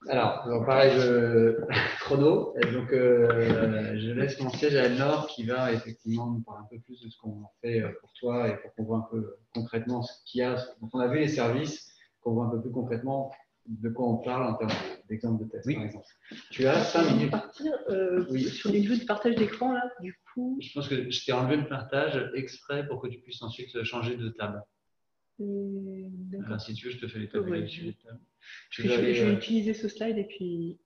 Alors, on parlait de chrono. Donc, je laisse mon siège à Anne-Laure qui va effectivement nous parler un peu plus de ce qu'on fait pour toi et pour qu'on voit un peu concrètement ce qu'il y a. Donc, on a vu les services, qu'on voit un peu plus concrètement de quoi on parle en termes d'exemple de test, par exemple. Tu as 5 minutes. Partir sur les jeux de partage d'écran, là, du coup. Je pense que je t'ai enlevé le partage exprès pour que tu puisses ensuite changer de table. Alors, si tu veux, je te fais les tables. Ouais, je vais utiliser ce slide et puis.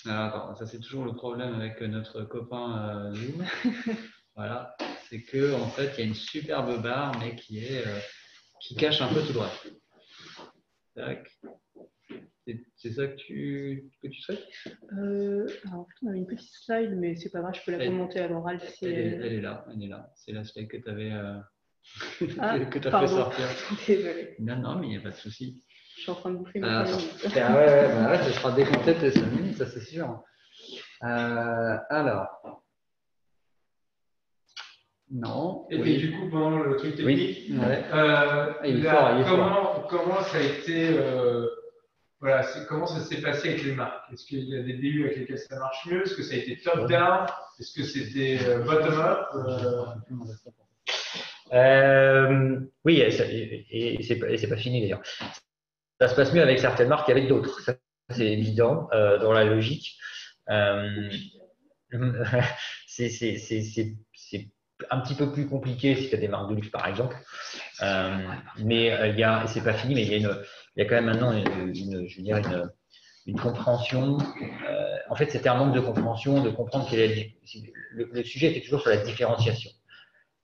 Alors, attends, ça c'est toujours le problème avec notre copain Zoom. Voilà, c'est que en fait, il y a une superbe barre, mais qui cache un peu tout le reste. Tac. C'est ça que tu souhaites? Alors, en fait, on avait une petite slide, mais c'est pas grave, je peux la commenter à l'oral. Elle est là. C'est la slide que tu avais que tu as fait sortir. Désolée. Non, mais il n'y a pas de souci. Je suis en train de bouffer ma famille. Ouais, ça sera décompté tes 5 minutes, ça c'est sûr. Alors. Non. Et puis, du coup, pendant le truc technique, comment ça a été. Voilà, comment ça s'est passé avec les marques? Est-ce qu'il y a des BU avec lesquels ça marche mieux? Est-ce que ça a été top-down? Est-ce que c'était bottom-up? Oui, et c'est pas fini d'ailleurs. Ça se passe mieux avec certaines marques qu'avec d'autres. Ça, c'est évident dans la logique. C'est un petit peu plus compliqué si tu as des marques de luxe, par exemple. Mais c'est pas fini, mais il y a quand même maintenant une compréhension. En fait, c'était un manque de compréhension, de comprendre le sujet était toujours sur la différenciation.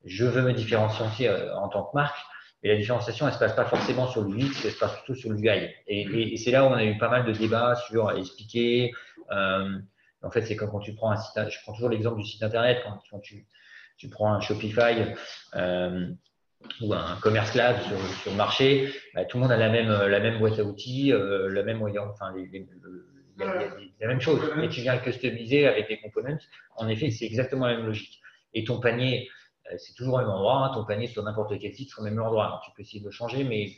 Je veux me différencier en tant que marque, mais la différenciation, elle ne se passe pas forcément sur l'UX, elle se passe plutôt sur l'UI. Et c'est là où on a eu pas mal de débats sur expliquer. En fait, c'est comme quand tu prends un site, je prends toujours l'exemple du site internet, quand tu prends un Shopify ou un Commerce Lab sur le marché, bah, tout le monde a la même boîte à outils, la même moyen, enfin, il y a la même chose. Et tu viens le customiser avec des components. En effet, c'est exactement la même logique. Et ton panier, c'est toujours au même endroit. Hein, ton panier sur n'importe quel site, c'est au même endroit. Alors, tu peux essayer de le changer, mais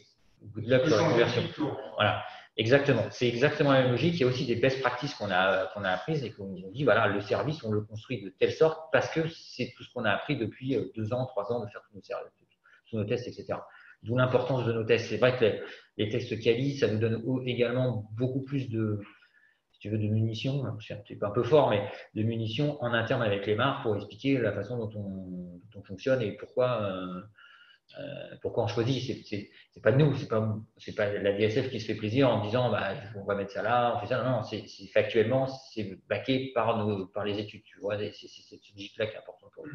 good luck sur la conversion. Voilà. Exactement. C'est exactement la même logique. Il y a aussi des best practices qu'on a apprises et qu'on dit, voilà, le service, on le construit de telle sorte parce que c'est tout ce qu'on a appris depuis 2 ans, 3 ans de faire tous nos tests, etc. D'où l'importance de nos tests. C'est vrai que les tests quali, ça nous donne également beaucoup plus de munitions, c'est un peu fort, mais de munitions en interne avec les marques pour expliquer la façon dont on fonctionne et pourquoi on choisit. C'est pas nous, c'est pas la DSF qui se fait plaisir en disant bah, on va mettre ça là, on fait ça. Non, c'est factuellement, c'est backé par les études. Tu vois, c'est cette logique-là qui est importante pour nous.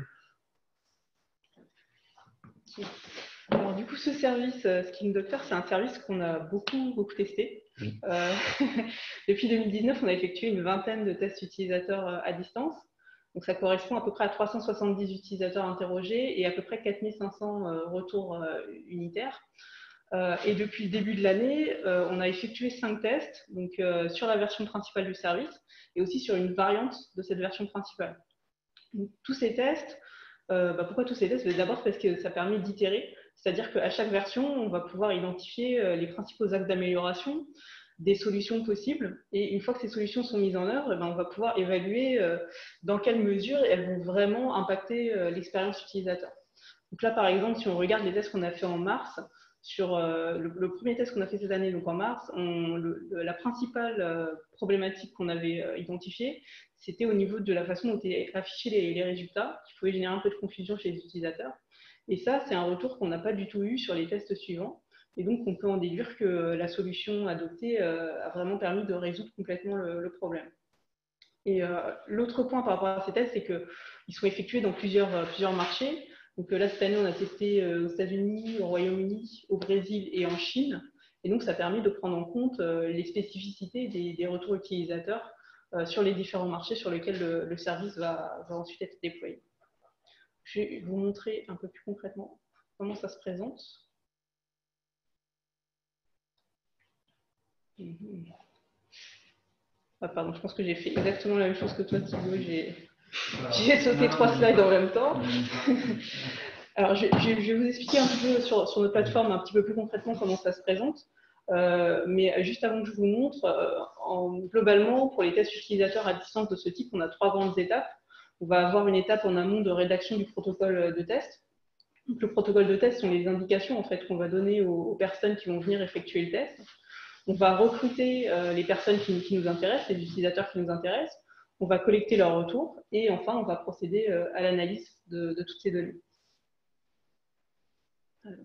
Alors du coup, ce service Skin Doctor, c'est un service qu'on a beaucoup testé. Depuis 2019, on a effectué une vingtaine de tests utilisateurs à distance. Donc ça correspond à peu près à 370 utilisateurs interrogés et à peu près 4500 retours unitaires. Et depuis le début de l'année, on a effectué 5 tests donc, sur la version principale du service et aussi sur une variante de cette version principale. Donc, tous ces tests, pourquoi tous ces tests? D'abord parce que ça permet d'itérer, c'est-à-dire qu'à chaque version, on va pouvoir identifier les principaux axes d'amélioration, des solutions possibles, et une fois que ces solutions sont mises en œuvre, on va pouvoir évaluer dans quelle mesure elles vont vraiment impacter l'expérience utilisateur. Donc là, par exemple, si on regarde les tests qu'on a fait en mars, sur le premier test qu'on a fait cette année, donc en mars, la principale problématique qu'on avait identifiée, c'était au niveau de la façon dont étaient affichés les résultats, qui pouvait générer un peu de confusion chez les utilisateurs. Et ça, c'est un retour qu'on n'a pas du tout eu sur les tests suivants. Et donc, on peut en déduire que la solution adoptée a vraiment permis de résoudre complètement le problème. Et l'autre point par rapport à ces tests, c'est qu'ils sont effectués dans plusieurs marchés. Donc là, cette année, on a testé aux États-Unis, au Royaume-Uni, au Brésil et en Chine. Et donc, ça permet de prendre en compte les spécificités des retours utilisateurs sur les différents marchés sur lesquels le service va ensuite être déployé. Je vais vous montrer un peu plus concrètement comment ça se présente. Ah, pardon, je pense que j'ai fait exactement la même chose que toi, Thibaut. J'ai sauté 3 slides en même temps. Alors, je vais vous expliquer un peu sur notre plateforme un petit peu plus concrètement comment ça se présente. Mais juste avant que je vous montre, globalement, pour les tests utilisateurs à distance de ce type, on a 3 grandes étapes. On va avoir une étape en amont de rédaction du protocole de test. Donc, le protocole de test sont les indications en fait, qu'on va donner aux personnes qui vont venir effectuer le test. On va recruter les personnes qui nous intéressent, les utilisateurs qui nous intéressent. On va collecter leurs retours et enfin, on va procéder à l'analyse de toutes ces données. Alors.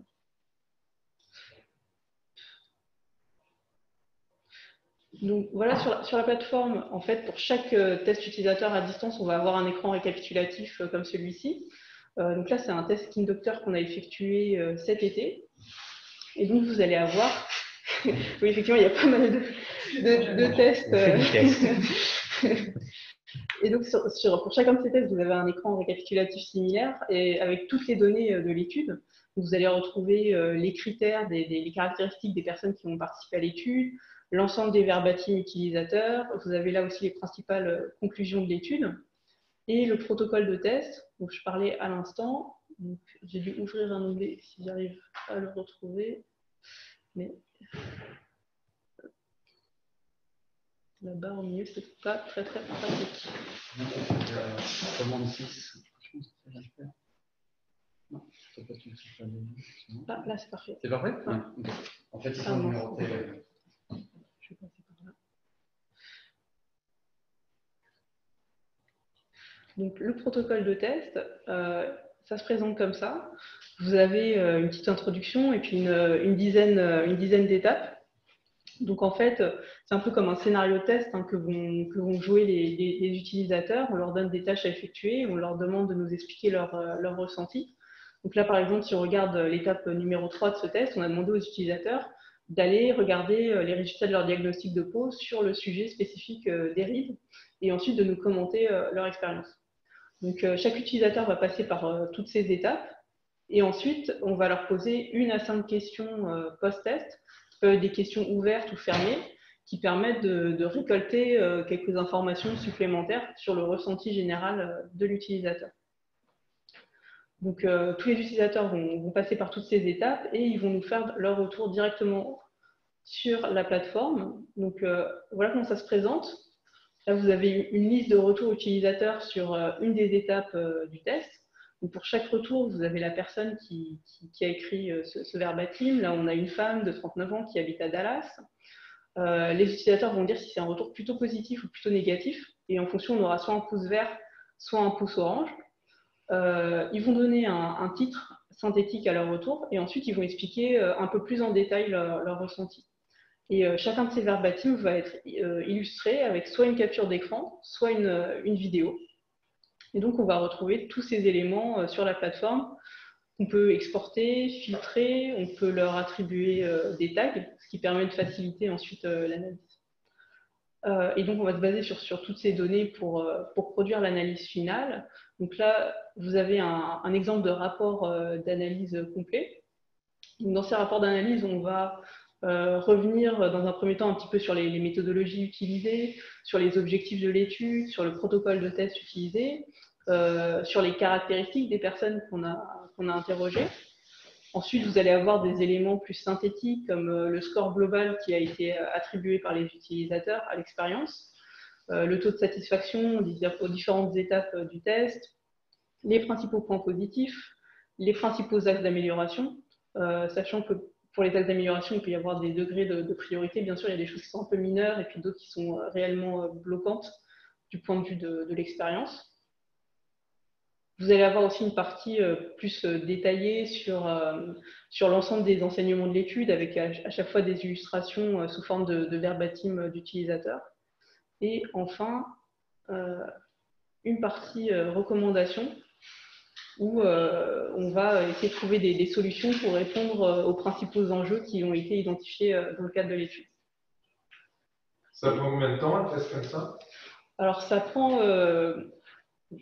Donc voilà, sur la plateforme, en fait, pour chaque test utilisateur à distance, on va avoir un écran récapitulatif comme celui-ci. Donc là, c'est un test Skin Doctor qu'on a effectué cet été. Et donc, vous allez avoir... oui, effectivement, il y a pas mal de tests. Et donc, pour chacun de ces tests, vous avez un écran récapitulatif similaire et avec toutes les données de l'étude. Vous allez retrouver les critères, les caractéristiques des personnes qui vont participer à l'étude, l'ensemble des verbatims utilisateurs. Vous avez là aussi les principales conclusions de l'étude et le protocole de test dont je parlais à l'instant. J'ai dû ouvrir un onglet si j'arrive à le retrouver. Mais la barre au milieu, c'est pas très pratique. Commande 6. Non, c'est pas tout. Ah, là, c'est parfait. C'est parfait? Ouais. Okay. En fait, ils sont numérotés. Je vais passer par là. Donc, le protocole de test, ça se présente comme ça. Vous avez une petite introduction et puis une dizaine d'étapes. Donc, en fait, c'est un peu comme un scénario de test que vont jouer les utilisateurs. On leur donne des tâches à effectuer, on leur demande de nous expliquer leur ressenti. Donc là, par exemple, si on regarde l'étape numéro 3 de ce test, on a demandé aux utilisateurs d'aller regarder les résultats de leur diagnostic de peau sur le sujet spécifique des rides et ensuite de nous commenter leur expérience. Donc, chaque utilisateur va passer par toutes ces étapes et ensuite, on va leur poser 1 à 5 questions post-test, des questions ouvertes ou fermées, qui permettent de récolter quelques informations supplémentaires sur le ressenti général de l'utilisateur. Donc, tous les utilisateurs vont passer par toutes ces étapes et ils vont nous faire leur retour directement sur la plateforme. Donc, voilà comment ça se présente. Là, vous avez une liste de retours utilisateurs sur une des étapes du test. Donc, pour chaque retour, vous avez la personne qui a écrit ce verbatim. Là, on a une femme de 39 ans qui habite à Dallas. Les utilisateurs vont dire si c'est un retour plutôt positif ou plutôt négatif. Et en fonction, on aura soit un pouce vert, soit un pouce orange. Ils vont donner un titre synthétique à leur retour et ensuite ils vont expliquer un peu plus en détail leur ressenti. Et chacun de ces verbatims va être illustré avec soit une capture d'écran, soit une vidéo. Et donc on va retrouver tous ces éléments sur la plateforme qu'on peut exporter, filtrer, on peut leur attribuer des tags, ce qui permet de faciliter ensuite l'analyse. Et donc, on va se baser sur toutes ces données pour produire l'analyse finale. Donc là, vous avez un exemple de rapport d'analyse complet. Donc, dans ces rapports d'analyse, on va revenir dans un premier temps un petit peu sur les méthodologies utilisées, sur les objectifs de l'étude, sur le protocole de test utilisé, sur les caractéristiques des personnes qu'on a interrogées. Ensuite, vous allez avoir des éléments plus synthétiques comme le score global qui a été attribué par les utilisateurs à l'expérience, le taux de satisfaction aux différentes étapes du test, les principaux points positifs, les principaux axes d'amélioration, sachant que pour les axes d'amélioration, il peut y avoir des degrés de priorité. Bien sûr, il y a des choses qui sont un peu mineures et puis d'autres qui sont réellement bloquantes du point de vue de l'expérience. Vous allez avoir aussi une partie plus détaillée sur l'ensemble des enseignements de l'étude avec à chaque fois des illustrations sous forme de verbatim d'utilisateur. Et enfin, une partie recommandation où on va essayer de trouver des solutions pour répondre aux principaux enjeux qui ont été identifiés dans le cadre de l'étude. Ça prend combien de temps, un test comme ça? Alors, ça prend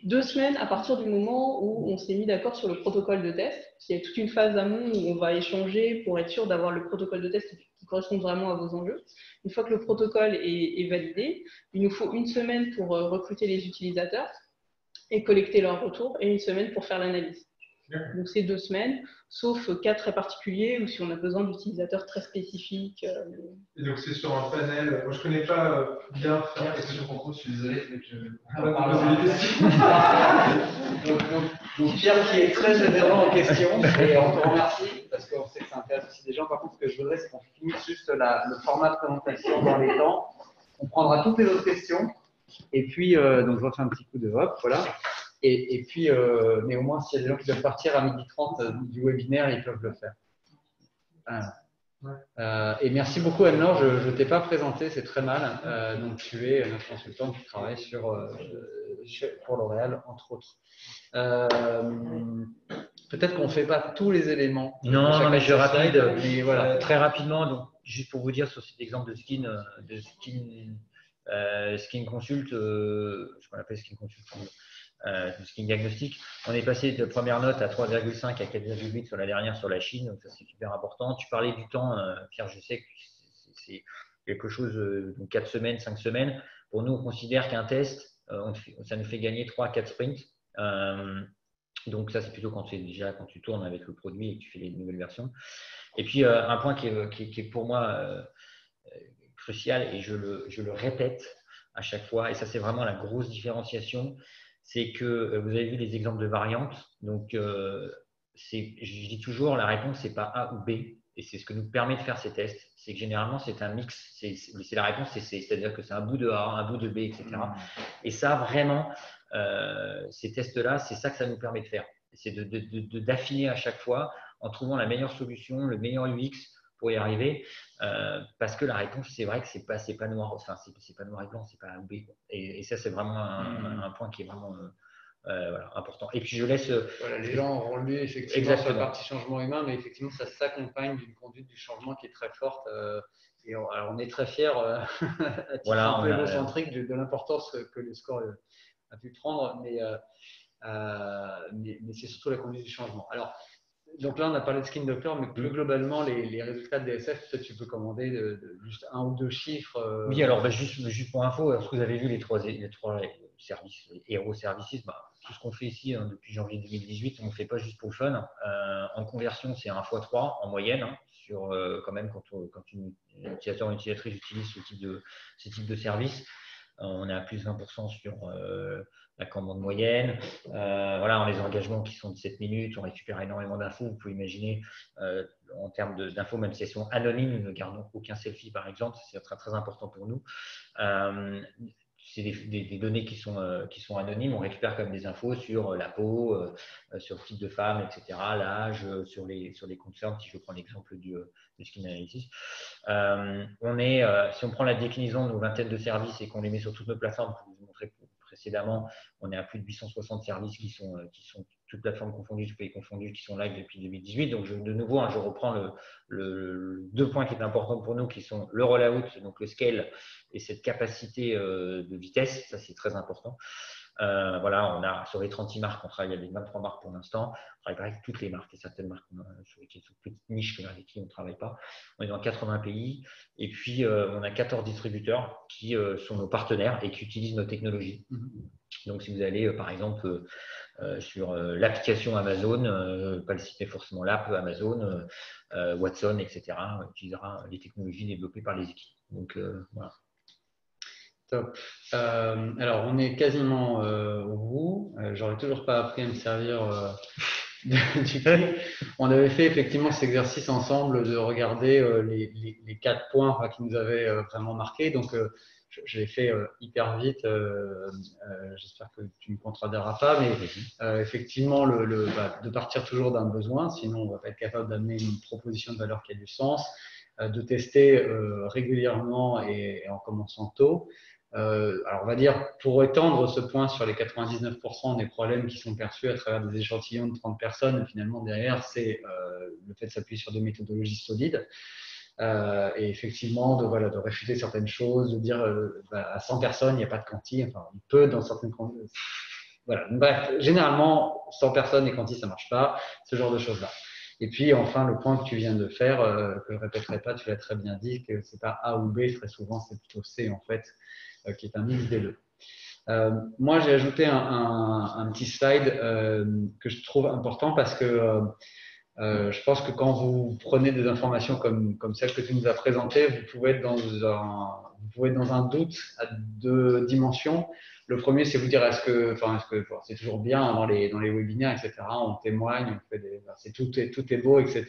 2 semaines à partir du moment où on s'est mis d'accord sur le protocole de test. Il y a toute une phase amont où on va échanger pour être sûr d'avoir le protocole de test qui correspond vraiment à vos enjeux. Une fois que le protocole est validé, il nous faut 1 semaine pour recruter les utilisateurs et collecter leurs retours et 1 semaine pour faire l'analyse. Donc c'est 2 semaines, sauf cas très particuliers ou si on a besoin d'utilisateurs très spécifiques. Et donc c'est sur un panel. Moi je ne connais pas bien faire les questions concours, je suis désolé, mais on va poser les questions. Donc Pierre qui est très adhérent aux questions, et on te remercie parce qu'on sait que ça intéresse aussi des gens. Par contre, ce que je voudrais, c'est qu'on finisse juste le format de présentation dans les temps. On prendra toutes les autres questions. Et puis, donc je refais un petit coup de hop, voilà. Et puis, mais au moins, s'il y a des gens qui doivent partir à 12h30 du webinaire, ils peuvent le faire. Voilà. Et merci beaucoup, Anne-Laure. Je ne t'ai pas présenté, c'est très mal. Donc, tu es notre consultante qui travaille pour L'Oréal, entre autres. Peut-être qu'on ne fait pas tous les éléments. Non, mais je rapide. Mais voilà. Très rapidement, donc, juste pour vous dire sur cet exemple de Skin Consult, ce qu'on appelle Skin Consult, Skin Diagnostic, on est passé de première note à 3,5 à 4,8 sur la dernière sur la Chine, donc ça c'est super important. Tu parlais du temps, Pierre, je sais que c'est quelque chose, donc 4 semaines, 5 semaines. Pour nous, on considère qu'un test, ça nous fait gagner 3 à 4 sprints. Donc ça c'est plutôt quand tu tournes avec le produit et que tu fais les nouvelles versions. Et puis un point qui est pour moi crucial, et je le répète à chaque fois, et ça c'est vraiment la grosse différenciation, c'est que vous avez vu les exemples de variantes. Donc je dis toujours, la réponse c'est pas A ou B, et c'est ce que nous permet de faire ces tests. C'est que généralement c'est un mix, c'est la réponse c'est C, c'est-à-dire que c'est un bout de A, un bout de B, etc. Et ça vraiment, ces tests-là, c'est ça que ça nous permet de faire. C'est d'affiner à chaque fois en trouvant la meilleure solution, le meilleur UX pour y arriver, parce que la réponse, c'est vrai que c'est pas noir, enfin c'est pas noir et blanc, c'est pas un B. Et ça, c'est vraiment un point qui est vraiment voilà, important. Et puis je laisse. Voilà, les gens auront lu effectivement sur la partie changement humain, mais effectivement, ça s'accompagne d'une conduite du changement qui est très forte. Et on est très fiers, à titre voilà, un peu égocentrique, de l'importance que le score a pu prendre, mais c'est surtout la conduite du changement. Alors, donc là, on a parlé de Skin Doctor, mais plus globalement, les résultats de DSF, peut-être tu peux commander juste 1 ou 2 chiffres. Oui, alors juste pour info, lorsque vous avez vu les trois services, les Hero Services, tout ce qu'on fait ici depuis janvier 2018, on ne fait pas juste pour le fun. En conversion, c'est 1 x 3 en moyenne, sur quand même quand un utilisateur ou une utilisatrice utilise ce type de service. On est à plus de 20% sur la commande moyenne. Voilà, on a les engagements qui sont de 7 minutes, on récupère énormément d'infos. Vous pouvez imaginer en termes d'infos, même si elles sont anonymes, nous ne gardons aucun selfie par exemple, c'est très, très important pour nous. C'est des données qui sont anonymes, on récupère comme des infos sur la peau, sur le type de femme, etc., l'âge, sur les concerns, si je prends l'exemple du Skin Analysis. Si on prend la déclinaison de nos vingtaines de services et qu'on les met sur toutes nos plateformes pour vous montrer précédemment, on est à plus de 860 services qui sont toutes plateformes confondues, tous pays confondus, qui sont live depuis 2018. Donc, de nouveau, je reprends deux points qui est important pour nous, qui sont le rollout, donc le scale et cette capacité de vitesse. Ça, c'est très important. Voilà, on a sur les 36 marques, on travaille avec 23 marques pour l'instant. On travaille pas avec toutes les marques et certaines marques sur lesquelles sont petites niches avec qui on ne travaille pas. On est dans 80 pays et puis on a 14 distributeurs qui sont nos partenaires et qui utilisent nos technologies. Donc, si vous allez par exemple sur l'application Amazon, pas le site mais forcément l'app Amazon, Watson, etc., utilisera les technologies développées par les équipes. Donc, voilà. Top. Alors, on est quasiment au bout. J'aurais toujours pas appris à me servir du prix. On avait fait effectivement cet exercice ensemble de regarder les 4 points qui nous avaient vraiment marqué. Donc, je l'ai fait hyper vite. J'espère que tu ne me contrediras pas, mais effectivement, de partir toujours d'un besoin, sinon on ne va pas être capable d'amener une proposition de valeur qui a du sens, de tester régulièrement et en commençant tôt. Alors on va dire, pour étendre ce point sur les 99% des problèmes qui sont perçus à travers des échantillons de 30 personnes, finalement derrière c'est le fait de s'appuyer sur des méthodologies solides et effectivement de réfuter certaines choses, de dire à 100 personnes il n'y a pas de quanti, enfin il peut dans certaines conditions. Voilà. Bref, généralement 100 personnes et quanti ça ne marche pas, ce genre de choses là. Et puis enfin le point que tu viens de faire, que je ne répéterai pas, tu l'as très bien dit, que c'est pas A ou B, très souvent c'est plutôt C en fait, qui est un mix des deux. Moi, j'ai ajouté un petit slide que je trouve important parce que je pense que quand vous prenez des informations comme celle que tu nous as présentée, vous pouvez être dans un doute à 2 dimensions. Le premier, c'est vous dire c'est toujours bien dans les webinaires, etc. On témoigne, on fait tout est beau, etc.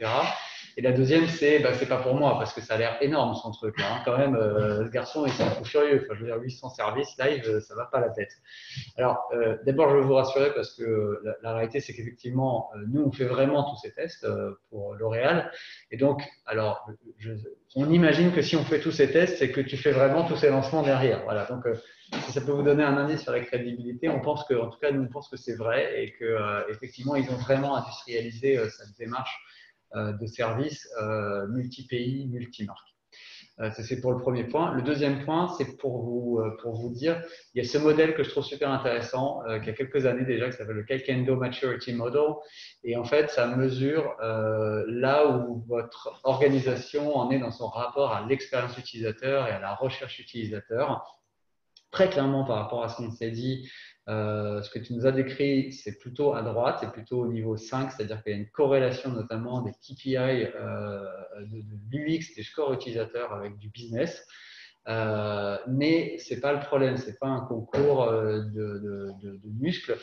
Et la deuxième, c'est pas pour moi parce que ça a l'air énorme son truc là. Quand même, ce garçon il s'en fout furieux. Enfin, je veux dire 800 services live, ça va pas la tête. Alors, d'abord, je veux vous rassurer parce que la réalité, c'est qu'effectivement, nous, on fait vraiment tous ces tests pour L'Oréal. Et donc, alors, on imagine que si on fait tous ces tests, c'est que tu fais vraiment tous ces lancements derrière. Voilà. Donc, si ça peut vous donner un indice sur la crédibilité, en tout cas, nous, on pense que c'est vrai et que effectivement, ils ont vraiment industrialisé cette démarche de service multi-pays, multi-marques. C'est pour le premier point. Le deuxième point, c'est pour vous dire, il y a ce modèle que je trouve super intéressant, qui a quelques années déjà, qui s'appelle le Kaikendo Maturity Model. Et en fait, ça mesure là où votre organisation en est dans son rapport à l'expérience utilisateur et à la recherche utilisateur. Très clairement, par rapport à ce qu'on s'est dit, ce que tu nous as décrit, c'est plutôt à droite, c'est plutôt au niveau 5, c'est-à-dire qu'il y a une corrélation notamment des KPI de l'UX, des scores utilisateurs avec du business. Mais ce n'est pas le problème, ce n'est pas un concours de muscles.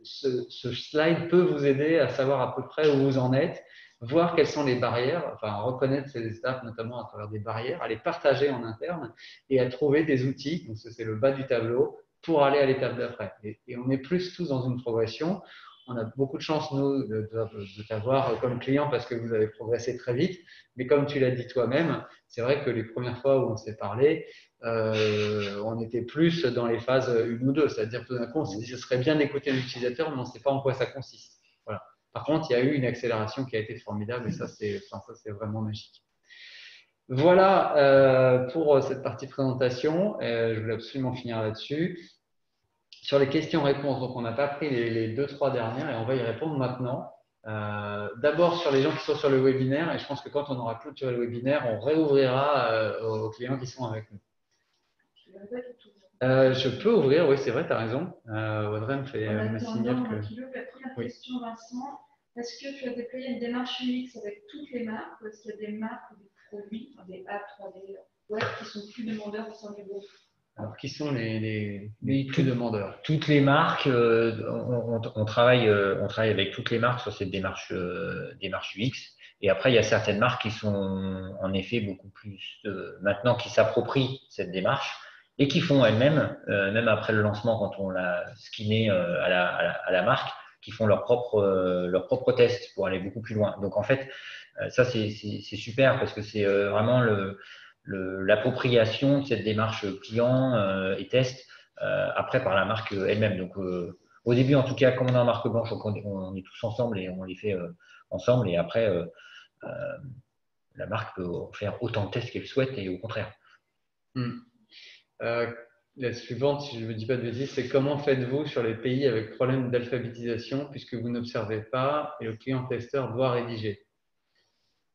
Ce slide peut vous aider à savoir à peu près où vous en êtes, voir quelles sont les barrières, enfin reconnaître ces étapes notamment à travers des barrières, à les partager en interne et à trouver des outils, donc c'est le bas du tableau, pour aller à l'étape d'après. Et on est plus tous dans une progression. On a beaucoup de chance, nous, de t'avoir comme client parce que vous avez progressé très vite. Mais comme tu l'as dit toi-même, c'est vrai que les premières fois où on s'est parlé, on était plus dans les phases 1 ou 2. C'est-à-dire tout d'un coup, on s'est dit que ce serait bien d'écouter l'utilisateur, mais on ne sait pas en quoi ça consiste. Voilà. Par contre, il y a eu une accélération qui a été formidable et ça, c'est vraiment magique. Voilà pour cette partie présentation. Je voulais absolument finir là-dessus. Sur les questions-réponses, donc on n'a pas pris les 2-3 dernières et on va y répondre maintenant. D'abord sur les gens qui sont sur le webinaire et je pense que quand on aura clôturé le webinaire, on réouvrira aux clients qui sont avec nous. Je peux ouvrir, oui, c'est vrai, tu as raison. Audrey me signale que… La première question, Vincent, est-ce que tu as déployé une démarche UX avec toutes les marques ou est-ce qu'il y a des marques ou des produits, des apps 3D web qui sont plus demandeurs au sein du groupe? Alors, qui sont les plus demandeurs? Toutes les marques, on travaille avec toutes les marques sur cette démarche UX. Et après, il y a certaines marques qui sont en effet beaucoup plus maintenant qui s'approprient cette démarche et qui font elles-mêmes, même après le lancement, quand on l'a skinné à la marque, qui font leurs propres tests pour aller beaucoup plus loin. Donc en fait, ça c'est super parce que c'est vraiment l'appropriation de cette démarche client et test après par la marque elle-même. Donc, au début, en tout cas, comme on est en marque blanche, on est tous ensemble et on les fait ensemble. Et après, la marque peut faire autant de tests qu'elle souhaite et au contraire. La suivante, si je ne me dis pas de bêtises, c'est comment faites-vous sur les pays avec problème d'alphabétisation puisque vous n'observez pas et le client testeur doit rédiger?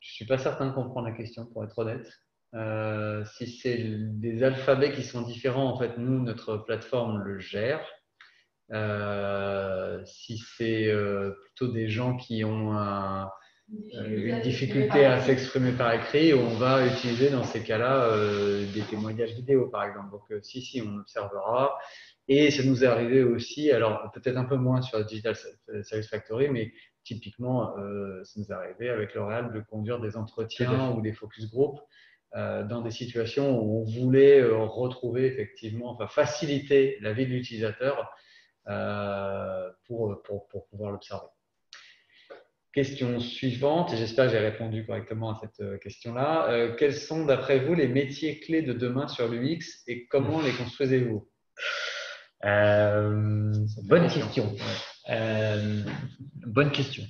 Je ne suis pas certain de comprendre la question, pour être honnête. Si c'est des alphabets qui sont différents, en fait, nous, notre plateforme le gère. Si c'est plutôt des gens qui ont une difficulté à s'exprimer par écrit, on va utiliser dans ces cas-là des témoignages vidéo, par exemple. Donc, si, on observera. Et ça nous est arrivé aussi, alors peut-être un peu moins sur la Digital Service Factory, mais typiquement, ça nous est arrivé avec L'Oréal de conduire des entretiens ou des focus group dans des situations où on voulait retrouver effectivement, enfin faciliter la vie de l'utilisateur pour pouvoir l'observer. Question suivante, et j'espère que j'ai répondu correctement à cette question-là. Quels sont d'après vous les métiers clés de demain sur l'UX et comment les construisez-vous? Bonne question. Bonne question.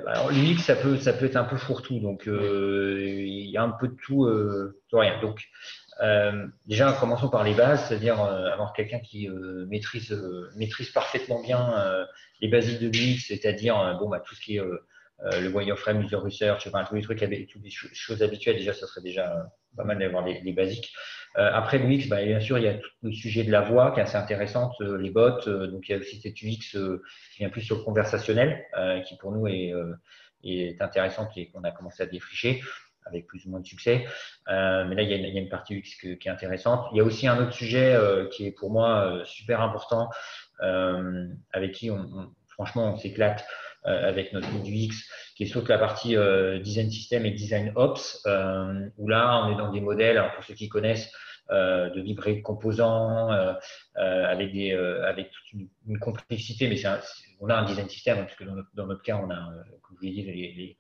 Alors l'UX, ça peut être un peu fourre-tout, donc il y a un peu de tout, de rien. Donc déjà, commençons par les bases, c'est-à-dire avoir quelqu'un qui maîtrise parfaitement bien les basiques de l'UX, c'est-à-dire tout ce qui est le wireframe, user research, tous les trucs, toutes les choses habituelles. Déjà, ça serait déjà pas mal d'avoir les basiques. Après l'UX, bien sûr, il y a tout le sujet de la voix qui est assez intéressante, les bots. Donc il y a aussi cette UX qui vient plus sur le conversationnel, qui pour nous est intéressante et qu'on a commencé à défricher avec plus ou moins de succès. Mais là, il y a une partie UX qui est intéressante. Il y a aussi un autre sujet qui est pour moi super important, avec qui franchement, on s'éclate avec notre UX, qui est surtout la partie design system et design ops, où là, on est dans des modèles, alors pour ceux qui connaissent, de librairie de composants, avec toute une complexité, mais on a un design system, hein, parce que dans notre cas, on a, comme je vous l'ai dit, les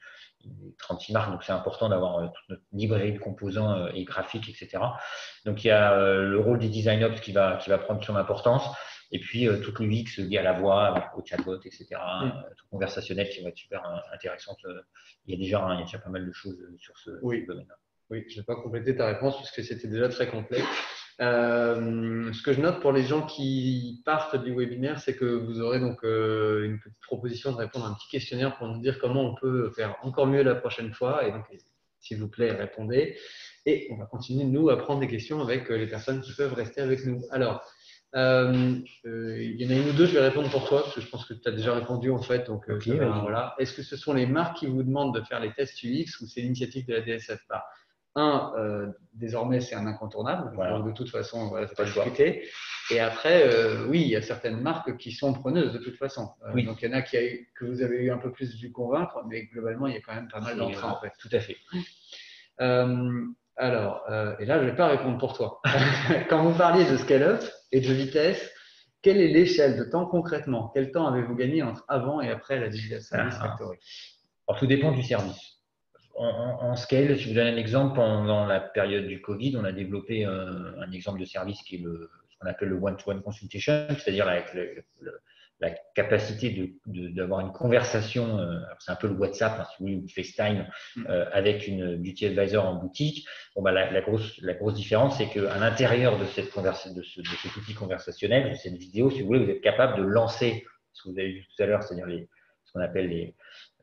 36 marques, donc c'est important d'avoir toute notre librairie de composants et graphiques, etc. Donc il y a le rôle des design ops qui va prendre son importance, et puis toute l'UX liée à la voix, au chatbot, etc. Tout conversationnel qui va être super intéressante. Il y a déjà pas mal de choses sur ce domaine-là. Oui, je ne vais pas compléter ta réponse puisque c'était déjà très complet. Ce que je note pour les gens qui partent du webinaire, c'est que vous aurez donc une petite proposition de répondre à un petit questionnaire pour nous dire comment on peut faire encore mieux la prochaine fois. Et donc, s'il vous plaît, répondez. Et on va continuer, nous, à prendre des questions avec les personnes qui peuvent rester avec nous. Alors, il y en a une ou deux, je vais répondre pour toi, parce que je pense que tu as déjà répondu en fait. Donc, voilà. Est-ce que ce sont les marques qui vous demandent de faire les tests UX ou c'est l'initiative de la DSFA? Désormais, c'est un incontournable. Voilà. Donc, de toute façon, voilà, c'est pas discuté. Et après, oui, il y a certaines marques qui sont preneuses de toute façon. Donc, il y en a que vous avez eu un peu plus dû convaincre, mais globalement, il y a quand même pas mal d'entrain en fait. Tout à fait. Alors, et là, je ne vais pas répondre pour toi. Quand vous parliez de scale-up et de vitesse, quelle est l'échelle de temps concrètement? Quel temps avez-vous gagné entre avant et après la Digital Service Factory? Alors, tout dépend du service. En scale, si je vous donne un exemple, pendant la période du Covid, on a développé un exemple de service qui est ce qu'on appelle le one-to-one consultation, c'est-à-dire la capacité d'avoir une conversation, c'est un peu le WhatsApp, hein, si vous voulez, ou FaceTime, avec une beauty advisor en boutique. Bon, la grosse différence, c'est qu'à l'intérieur de cet outil conversationnel, de cette vidéo, si vous voulez, vous êtes capable de lancer ce que vous avez vu tout à l'heure, c'est-à-dire ce qu'on appelle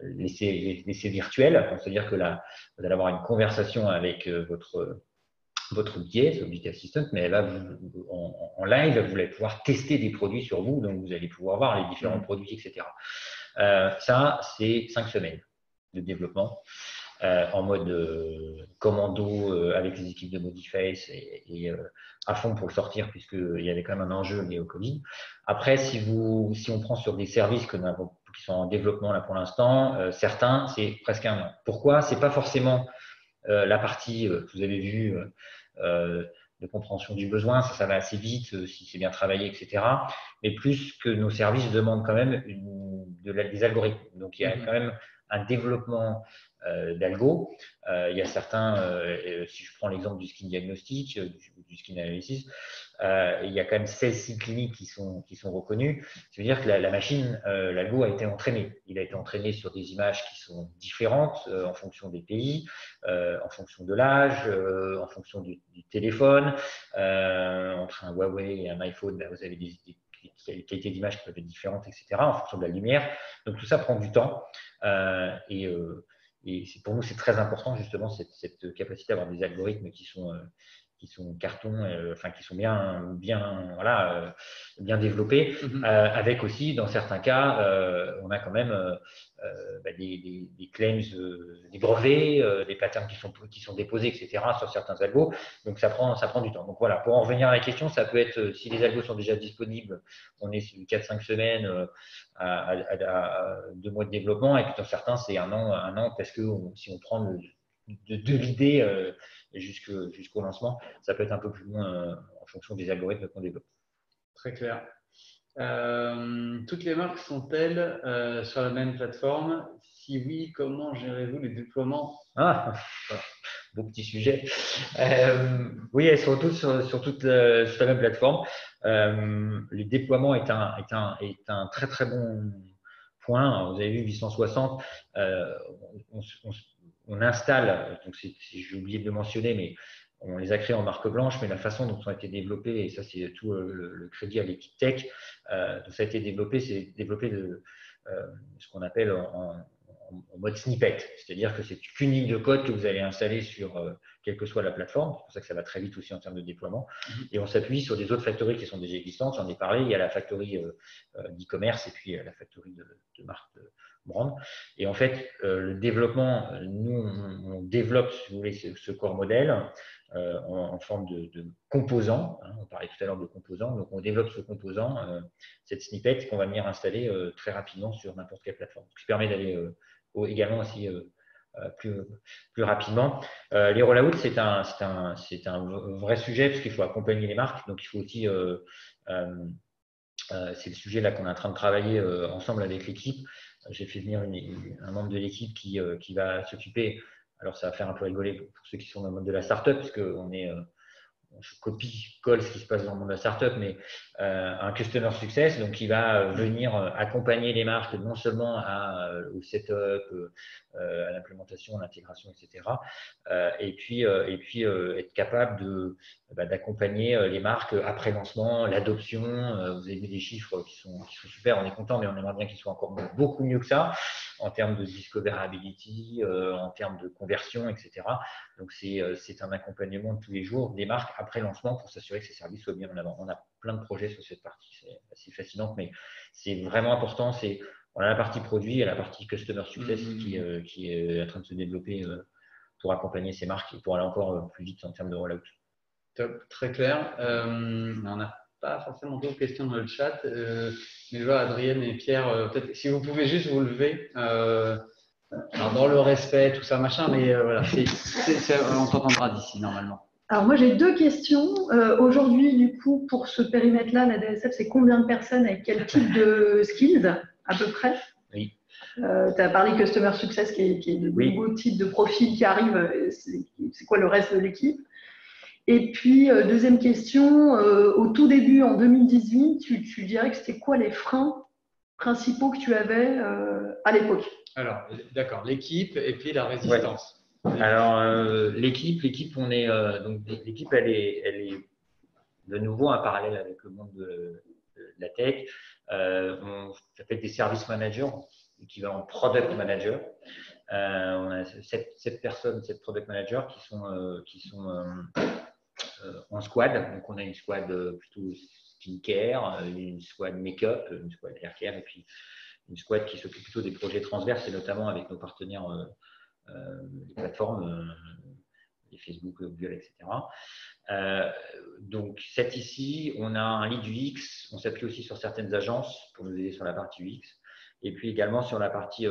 l'essai virtuel, c'est-à-dire que là, vous allez avoir une conversation avec votre biais, ce beauty assistant, mais elle va en live, vous allez pouvoir tester des produits sur vous, donc vous allez pouvoir voir les différents produits, etc. Ça, c'est 5 semaines de développement en mode commando avec les équipes de Modiface et à fond pour le sortir, puisqu'il y avait quand même un enjeu lié au Covid. Après, si on prend sur des services qui sont en développement là pour l'instant, certains, c'est presque un an. Pourquoi? C'est pas forcément la partie que vous avez vue de compréhension du besoin, ça va assez vite si c'est bien travaillé, etc. Mais plus que nos services demandent quand même des algorithmes. Donc, il y a quand même un développement d'algo. Il y a certains, si je prends l'exemple du skin diagnostic, du skin analysis, il y a quand même 16 sites cliniques qui sont reconnus. Ça veut dire que la machine, l'algo a été entraîné. Il a été entraîné sur des images qui sont différentes en fonction des pays, en fonction de l'âge, en fonction du téléphone. Entre un Huawei et un iPhone, vous avez des qualités d'image qui peuvent être différentes, etc., en fonction de la lumière. Donc tout ça prend du temps. Et pour nous, c'est très important justement cette capacité à avoir des algorithmes qui sont cartons, enfin qui sont bien développés, avec aussi dans certains cas, on a quand même des claims, des brevets, des patterns qui sont déposés, etc. sur certains algos. Donc ça prend du temps. Donc voilà, pour en revenir à la question, ça peut être si les algos sont déjà disponibles, on est sur 4-5 semaines à 2 mois de développement, et puis dans certains c'est un an parce que si on prend de l'idée jusqu'au lancement, ça peut être un peu plus loin en fonction des algorithmes qu'on développe. Très clair. Toutes les marques sont-elles sur la même plateforme? Si oui, comment gérez-vous les déploiements? Beau petit sujet. Oui, elles sont toutes sur la même plateforme. Le déploiement est un très très bon point. Vous avez vu 860, on installe, donc j'ai oublié de le mentionner, mais on les a créés en marque blanche, mais la façon dont ça a été développé, et ça c'est tout le crédit à l'équipe tech, donc ça a été développé, c'est développé de ce qu'on appelle en mode snippet, c'est-à-dire que c'est qu'une ligne de code que vous allez installer sur quelle que soit la plateforme. C'est pour ça que ça va très vite aussi en termes de déploiement. Et on s'appuie sur des autres factories qui sont déjà existantes. J'en ai parlé, il y a la factory d'e-commerce et puis la factory de marque brand. Et en fait, le développement, nous, on développe, si vous voulez, ce corps modèle en forme de composants. On parlait tout à l'heure de composants. Donc, on développe ce composant, cette snippet qu'on va venir installer très rapidement sur n'importe quelle plateforme. Ce qui permet d'aller également aussi plus rapidement. Les rollouts, c'est un vrai sujet parce qu'il faut accompagner les marques. Donc, il faut aussi, c'est le sujet là qu'on est en train de travailler ensemble avec l'équipe. J'ai fait venir un membre de l'équipe qui va s'occuper. Alors, ça va faire un peu rigoler pour ceux qui sont dans le monde de la startup, parce qu'on est je copie-colle ce qui se passe dans le monde de la startup, mais un customer success, donc qui va venir accompagner les marques non seulement au setup, à l'implémentation, à l'intégration, etc. Et puis être capable d'accompagner les marques après lancement, l'adoption. Vous avez vu des chiffres qui sont super, on est content, mais on aimerait bien qu'ils soient encore beaucoup mieux que ça en termes de discoverability, en termes de conversion, etc. Donc, c'est un accompagnement de tous les jours des marques après lancement pour s'assurer que ces services soient bien en avant. On a plein de projets sur cette partie, c'est assez fascinant, mais c'est vraiment important. On a la partie produit et la partie customer success qui est en train de se développer pour accompagner ces marques et pour aller encore plus vite en termes de rollout. Top, très clair. On n'a pas forcément d'autres questions dans le chat, mais je vois Adrienne et Pierre, peut-être si vous pouvez juste vous lever. Alors dans le respect, tout ça, machin, mais voilà, on t'entendra d'ici normalement. Alors moi j'ai 2 questions. Aujourd'hui, du coup, pour ce périmètre-là, la DSF, c'est combien de personnes avec quel type de skills à peu près? Oui. Tu as parlé Customer Success qui est de nouveaux types de profils qui arrivent. C'est quoi le reste de l'équipe? Et puis, deuxième question, au tout début, en 2018, tu dirais que c'était quoi les freins principaux que tu avais à l'époque? Alors, d'accord, l'équipe et puis la résistance. Ouais. Alors, l'équipe, on est donc l'équipe, elle est de nouveau un parallèle avec le monde de la tech. On s'appelle des service managers, équivalent product manager. On a 7 personnes, 7 product managers qui sont en squad. Donc, on a une squad plutôt skincare, une squad make-up, une squad haircare et puis une squad qui s'occupe plutôt des projets transverses et notamment avec nos partenaires les plateformes, les Facebook, Google, etc. Donc, cette ici, on a un lead UX, on s'appuie aussi sur certaines agences pour nous aider sur la partie UX et puis également sur la partie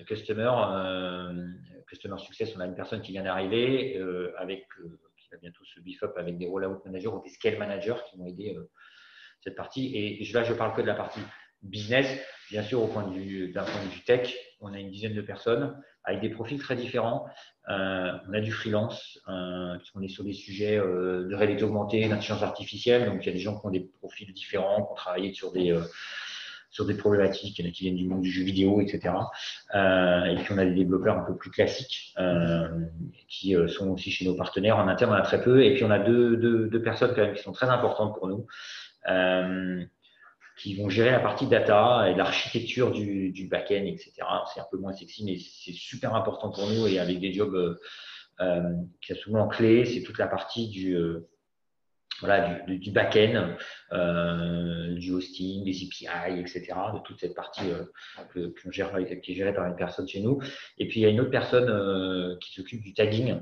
customer success, on a une personne qui vient d'arriver qui va bientôt se beef up avec des rollout managers ou des scale managers qui vont aider cette partie. Et là, je parle que de la partie business. bien sûr, d'un point de vue tech, on a une dizaine de personnes avec des profils très différents. On a du freelance, puisqu'on est sur des sujets de réalité augmentée, d'intelligence artificielle. Donc, il y a des gens qui ont des profils différents, qui ont travaillé sur des problématiques. Il y en a qui viennent du monde du jeu vidéo, etc. Et puis, on a des développeurs un peu plus classiques qui sont aussi chez nos partenaires. En interne, on a très peu. Et puis, on a deux personnes quand même qui sont très importantes pour nous. Qui vont gérer la partie data et l'architecture du back-end, etc. C'est un peu moins sexy, mais c'est super important pour nous et avec des jobs qui sont souvent clés, c'est toute la partie du back-end, du hosting, des API, etc. De toute cette partie qui est gérée par une personne chez nous. Et puis, il y a une autre personne qui s'occupe du tagging.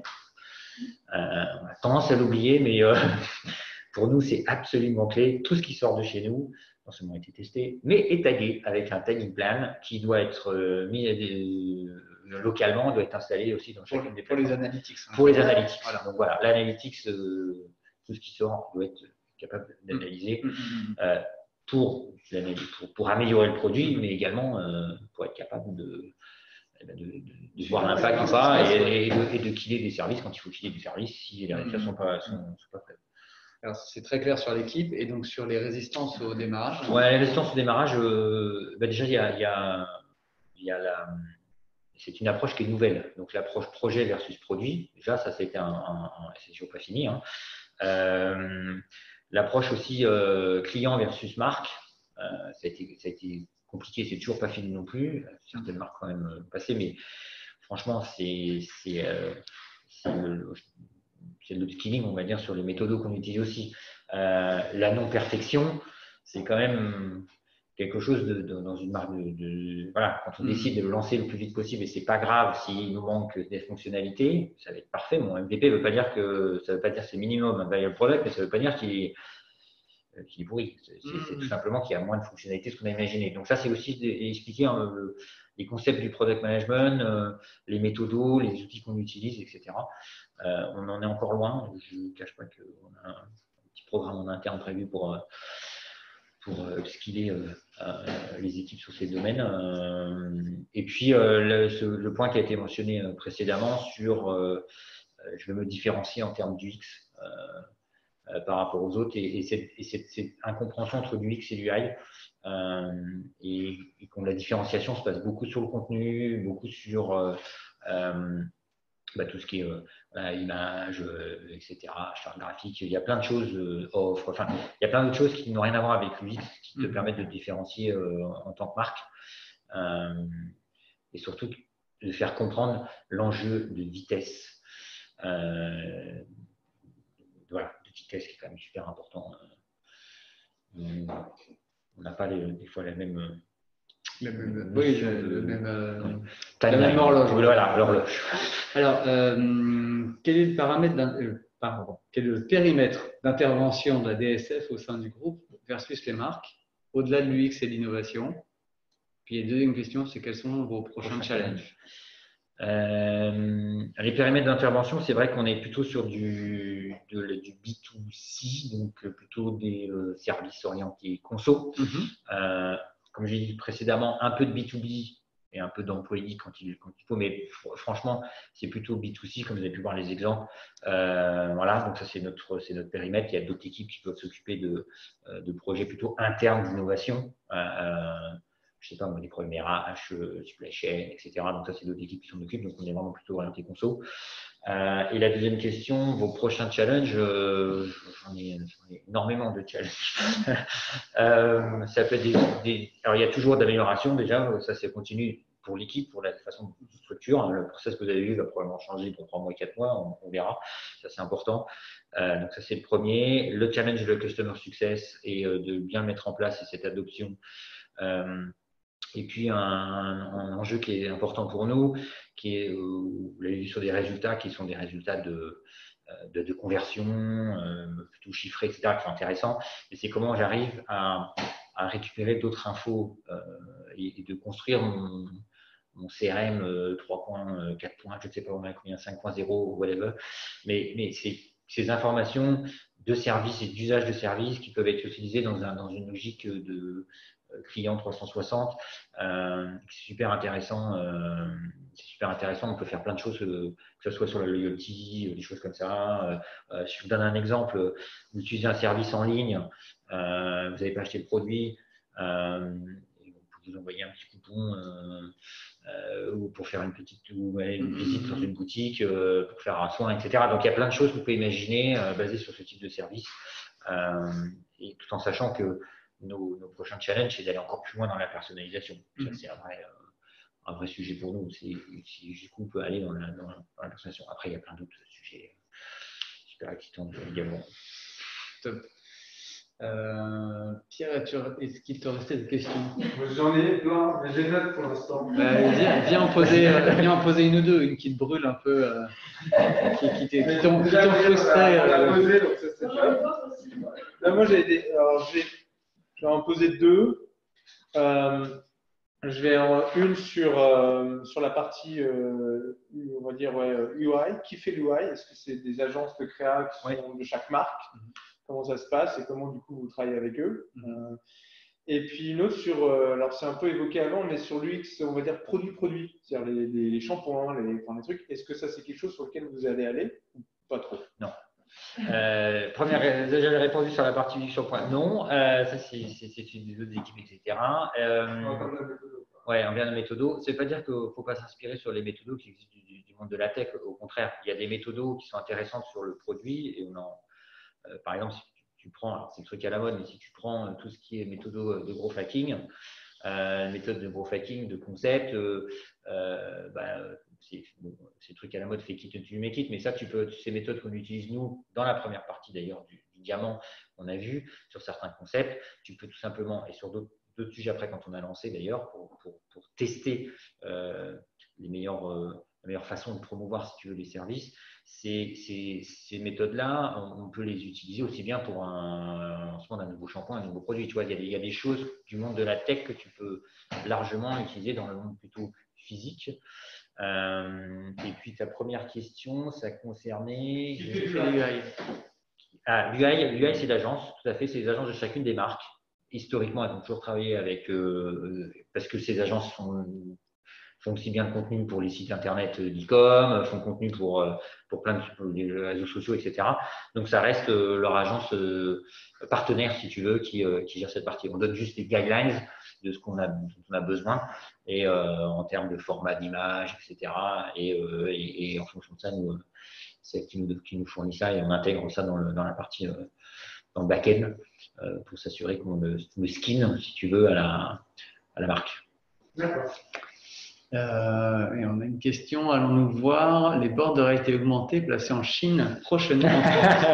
On a tendance à l'oublier, mais pour nous, c'est absolument clé. Tout ce qui sort de chez nous, non seulement a été testé, mais est tagué avec un tagging plan qui doit être mis localement, doit être installé aussi dans chacune des plateformes. Pour les analytics. Pour les analytics. Voilà. Donc voilà, l'analytics, tout ce qui sort doit être capable d'analyser pour améliorer le produit, mais également pour être capable de voir l'impact ou pas et de killer des services quand il faut killer des services si les résultats ne sont pas prêts. Alors, c'est très clair sur l'équipe et donc sur les résistances au démarrage. Ouais, les résistances au démarrage, déjà, c'est une approche qui est nouvelle. Donc, l'approche projet versus produit, déjà, ça, c'était c'est toujours pas fini. Hein. L'approche aussi client versus marque, ça a été compliqué, c'est toujours pas fini non plus. Certaines marques quand même passées, mais franchement, c'est le skilling, on va dire, sur les méthodes qu'on utilise aussi. La non-perfection, c'est quand même quelque chose dans une marque voilà, quand on décide de le lancer le plus vite possible, et c'est pas grave s'il nous manque des fonctionnalités, ça va être parfait. Mon MVP veut pas dire que c'est minimum un viable product, mais ça veut pas dire qu'il est pourri. C'est tout simplement qu'il y a moins de fonctionnalités que ce qu'on a imaginé. Donc ça, c'est aussi expliquer les concepts du product management, les méthodos, les outils qu'on utilise, etc. On en est encore loin. Je ne cache pas qu'on a un petit programme en interne prévu pour skiller les équipes sur ces domaines. Et puis, le point qui a été mentionné précédemment sur je veux me différencier en termes d'UX par rapport aux autres et cette incompréhension entre l'UX et l'UI et que la différenciation se passe beaucoup sur le contenu, beaucoup sur tout ce qui est image, etc., charte graphique. Il y a plein de choses, offres, enfin, il y a plein d'autres choses qui n'ont rien à voir avec l'UX, qui te permettent de te différencier en tant que marque et surtout de faire comprendre l'enjeu de vitesse. Voilà, de vitesse qui est quand même super important. On n'a pas des fois la même. La même horloge. Voilà, l'horloge. Alors, quel est le périmètre d'intervention de la DSF au sein du groupe versus les marques, au-delà de l'UX et de l'innovation? Puis la deuxième question, c'est quels sont vos prochains challenges? Les périmètres d'intervention, c'est vrai qu'on est plutôt sur du B2C, donc plutôt des services orientés conso. Comme j'ai dit précédemment, un peu de B2B et un peu d'employés quand il faut, mais franchement, c'est plutôt B2C, comme vous avez pu voir les exemples. Voilà, donc ça, c'est notre périmètre. Il y a d'autres équipes qui peuvent s'occuper de projets plutôt internes d'innovation. Je sais pas, moi, des problèmes RH, supply chain, etc. Donc ça, c'est d'autres équipes qui s'en occupent. Donc on est vraiment plutôt orienté conso. Et la deuxième question, vos prochains challenges, j'en ai énormément de challenges. Ça peut être alors il y a toujours d'amélioration déjà, ça c'est continu pour l'équipe, pour la façon de structure. Le process que vous avez vu va probablement changer pour 3 mois, 4 mois, on verra. Ça c'est important. Donc ça c'est le premier. Le challenge de Customer Success et de bien mettre en place cette adoption. Et puis un enjeu qui est important pour nous, qui est, vous l'avez vu sur des résultats qui sont des résultats de conversion, plutôt chiffrés, etc., qui sont intéressants. Et c'est comment j'arrive à récupérer d'autres infos et de construire mon CRM 3 points, 4 points, je ne sais pas combien, 5.0, whatever. Mais c'est ces informations de services et d'usage de services qui peuvent être utilisés dans une logique client 360. C'est super intéressant. On peut faire plein de choses, que ce soit sur la loyalty, des choses comme ça. Si je vous donne un exemple, vous utilisez un service en ligne, vous n'avez pas acheté le produit, vous envoyer un petit coupon ou pour faire une petite une visite dans une boutique, pour faire un soin, etc. Donc il y a plein de choses que vous pouvez imaginer basées sur ce type de service, et tout en sachant que nos prochains challenges, c'est d'aller encore plus loin dans la personnalisation. Ça, c'est un vrai sujet pour nous. Jusqu'où on peut aller dans la personnalisation. Après, il y a plein d'autres sujets super excitants également. Top. Pierre, est-ce qu'il te restait des questions? J'en ai plein, mais j'ai note pour l'instant. Viens en poser une ou deux, une qui te brûle un peu, qui t'ont frustré. Donc ça, c'est pas. Là, moi, je vais en poser deux. Je vais une sur la partie, on va dire, UI. Qui fait l'UI? Est-ce que c'est des agences de créa qui sont de chaque marque? Comment ça se passe et comment, du coup, vous travaillez avec eux? Et puis une autre sur, alors c'est un peu évoqué avant, mais sur l'UX, on va dire produit-produit, c'est-à-dire les shampoings, les trucs. Est-ce que ça, c'est quelque chose sur lequel vous allez aller ou pas trop? Non. Déjà, j'ai répondu sur la partie du shampoing. Non, ça c'est une des autres équipes, etc. Ouais, on vient de méthodo. Ça ne veut pas dire qu'il ne faut pas s'inspirer sur les méthodos qui existent du monde de la tech. Au contraire, il y a des méthodos qui sont intéressantes sur le produit. Et par exemple, si tu prends, c'est le truc à la mode, mais si tu prends tout ce qui est méthodo de growth hacking, méthode de growth hacking, de concept, c'est le truc à la mode, fake it until you make it. Mais ça, ces méthodes qu'on utilise nous, dans la première partie d'ailleurs du diamant, on a vu sur certains concepts, tu peux tout simplement, et sur d'autres sujets après quand on a lancé d'ailleurs, pour tester la meilleure façon de promouvoir, si tu veux, les services. Ces méthodes-là, on peut les utiliser aussi bien pour un lancement d'un nouveau shampoing, un nouveau produit. Tu vois, il y a des choses du monde de la tech que tu peux largement utiliser dans le monde plutôt physique. Et puis ta première question, ça concernait l'UI. L'UI, c'est l'agence, tout à fait, c'est les agences de chacune des marques. Historiquement, elles ont toujours travaillé avec, parce que ces agences font aussi bien de contenu pour les sites internet d'e-com, font contenu pour plein de réseaux sociaux, etc. Donc, ça reste leur agence partenaire, si tu veux, qui gère cette partie. On donne juste des guidelines de ce dont on a besoin, et en termes de format d'image, etc. Et en fonction de ça, c'est qui nous fournit ça, et on intègre ça dans la partie, dans le back-end, pour s'assurer qu'on le skin, si tu veux, à la marque. D'accord. Et on a une question. Allons-nous voir les bords de réalité augmentée placés en Chine prochainement en France?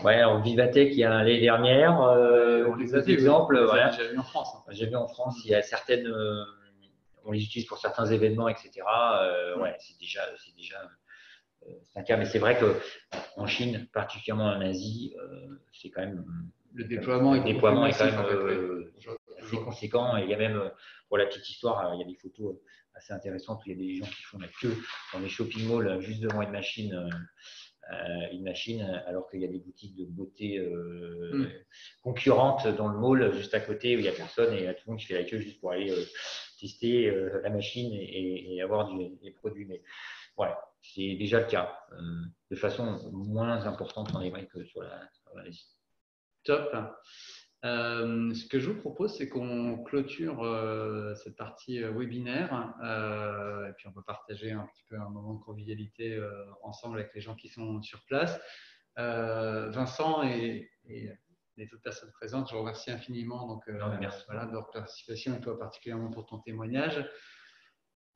Alors Vivatech, il y a l'année dernière, on les a vus, exemples. on les Voilà. a déjà vus en France. J'ai vu en France, il y a certaines, on les utilise pour certains événements, etc. C'est déjà c'est un cas, mais c'est vrai qu'en Chine, particulièrement en Asie, c'est quand même le déploiement est quand même assez conséquent. Et il y a même, pour la petite histoire, il y a des photos assez intéressantes où il y a des gens qui font la queue dans les shopping malls juste devant une machine, alors qu'il y a des boutiques de beauté concurrentes dans le mall juste à côté où il n'y a personne, et il y a tout le monde qui fait la queue juste pour aller tester la machine et avoir des produits. Mais voilà, c'est déjà le cas, de façon moins importante en Amérique que sur l'Asie. Top. Ce que je vous propose, c'est qu'on clôture cette partie webinaire, et puis on peut partager un petit peu un moment de convivialité ensemble avec les gens qui sont sur place. Vincent et les autres personnes présentes, je vous remercie infiniment de leur participation, et toi particulièrement pour ton témoignage.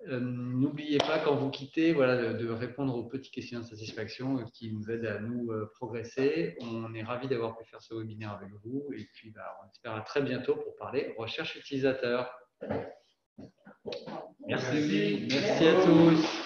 N'oubliez pas, quand vous quittez, de répondre aux petits questions de satisfaction qui nous aident à nous progresser. On est ravis d'avoir pu faire ce webinaire avec vous, et puis on espère à très bientôt pour parler recherche utilisateur. Merci. Merci à tous.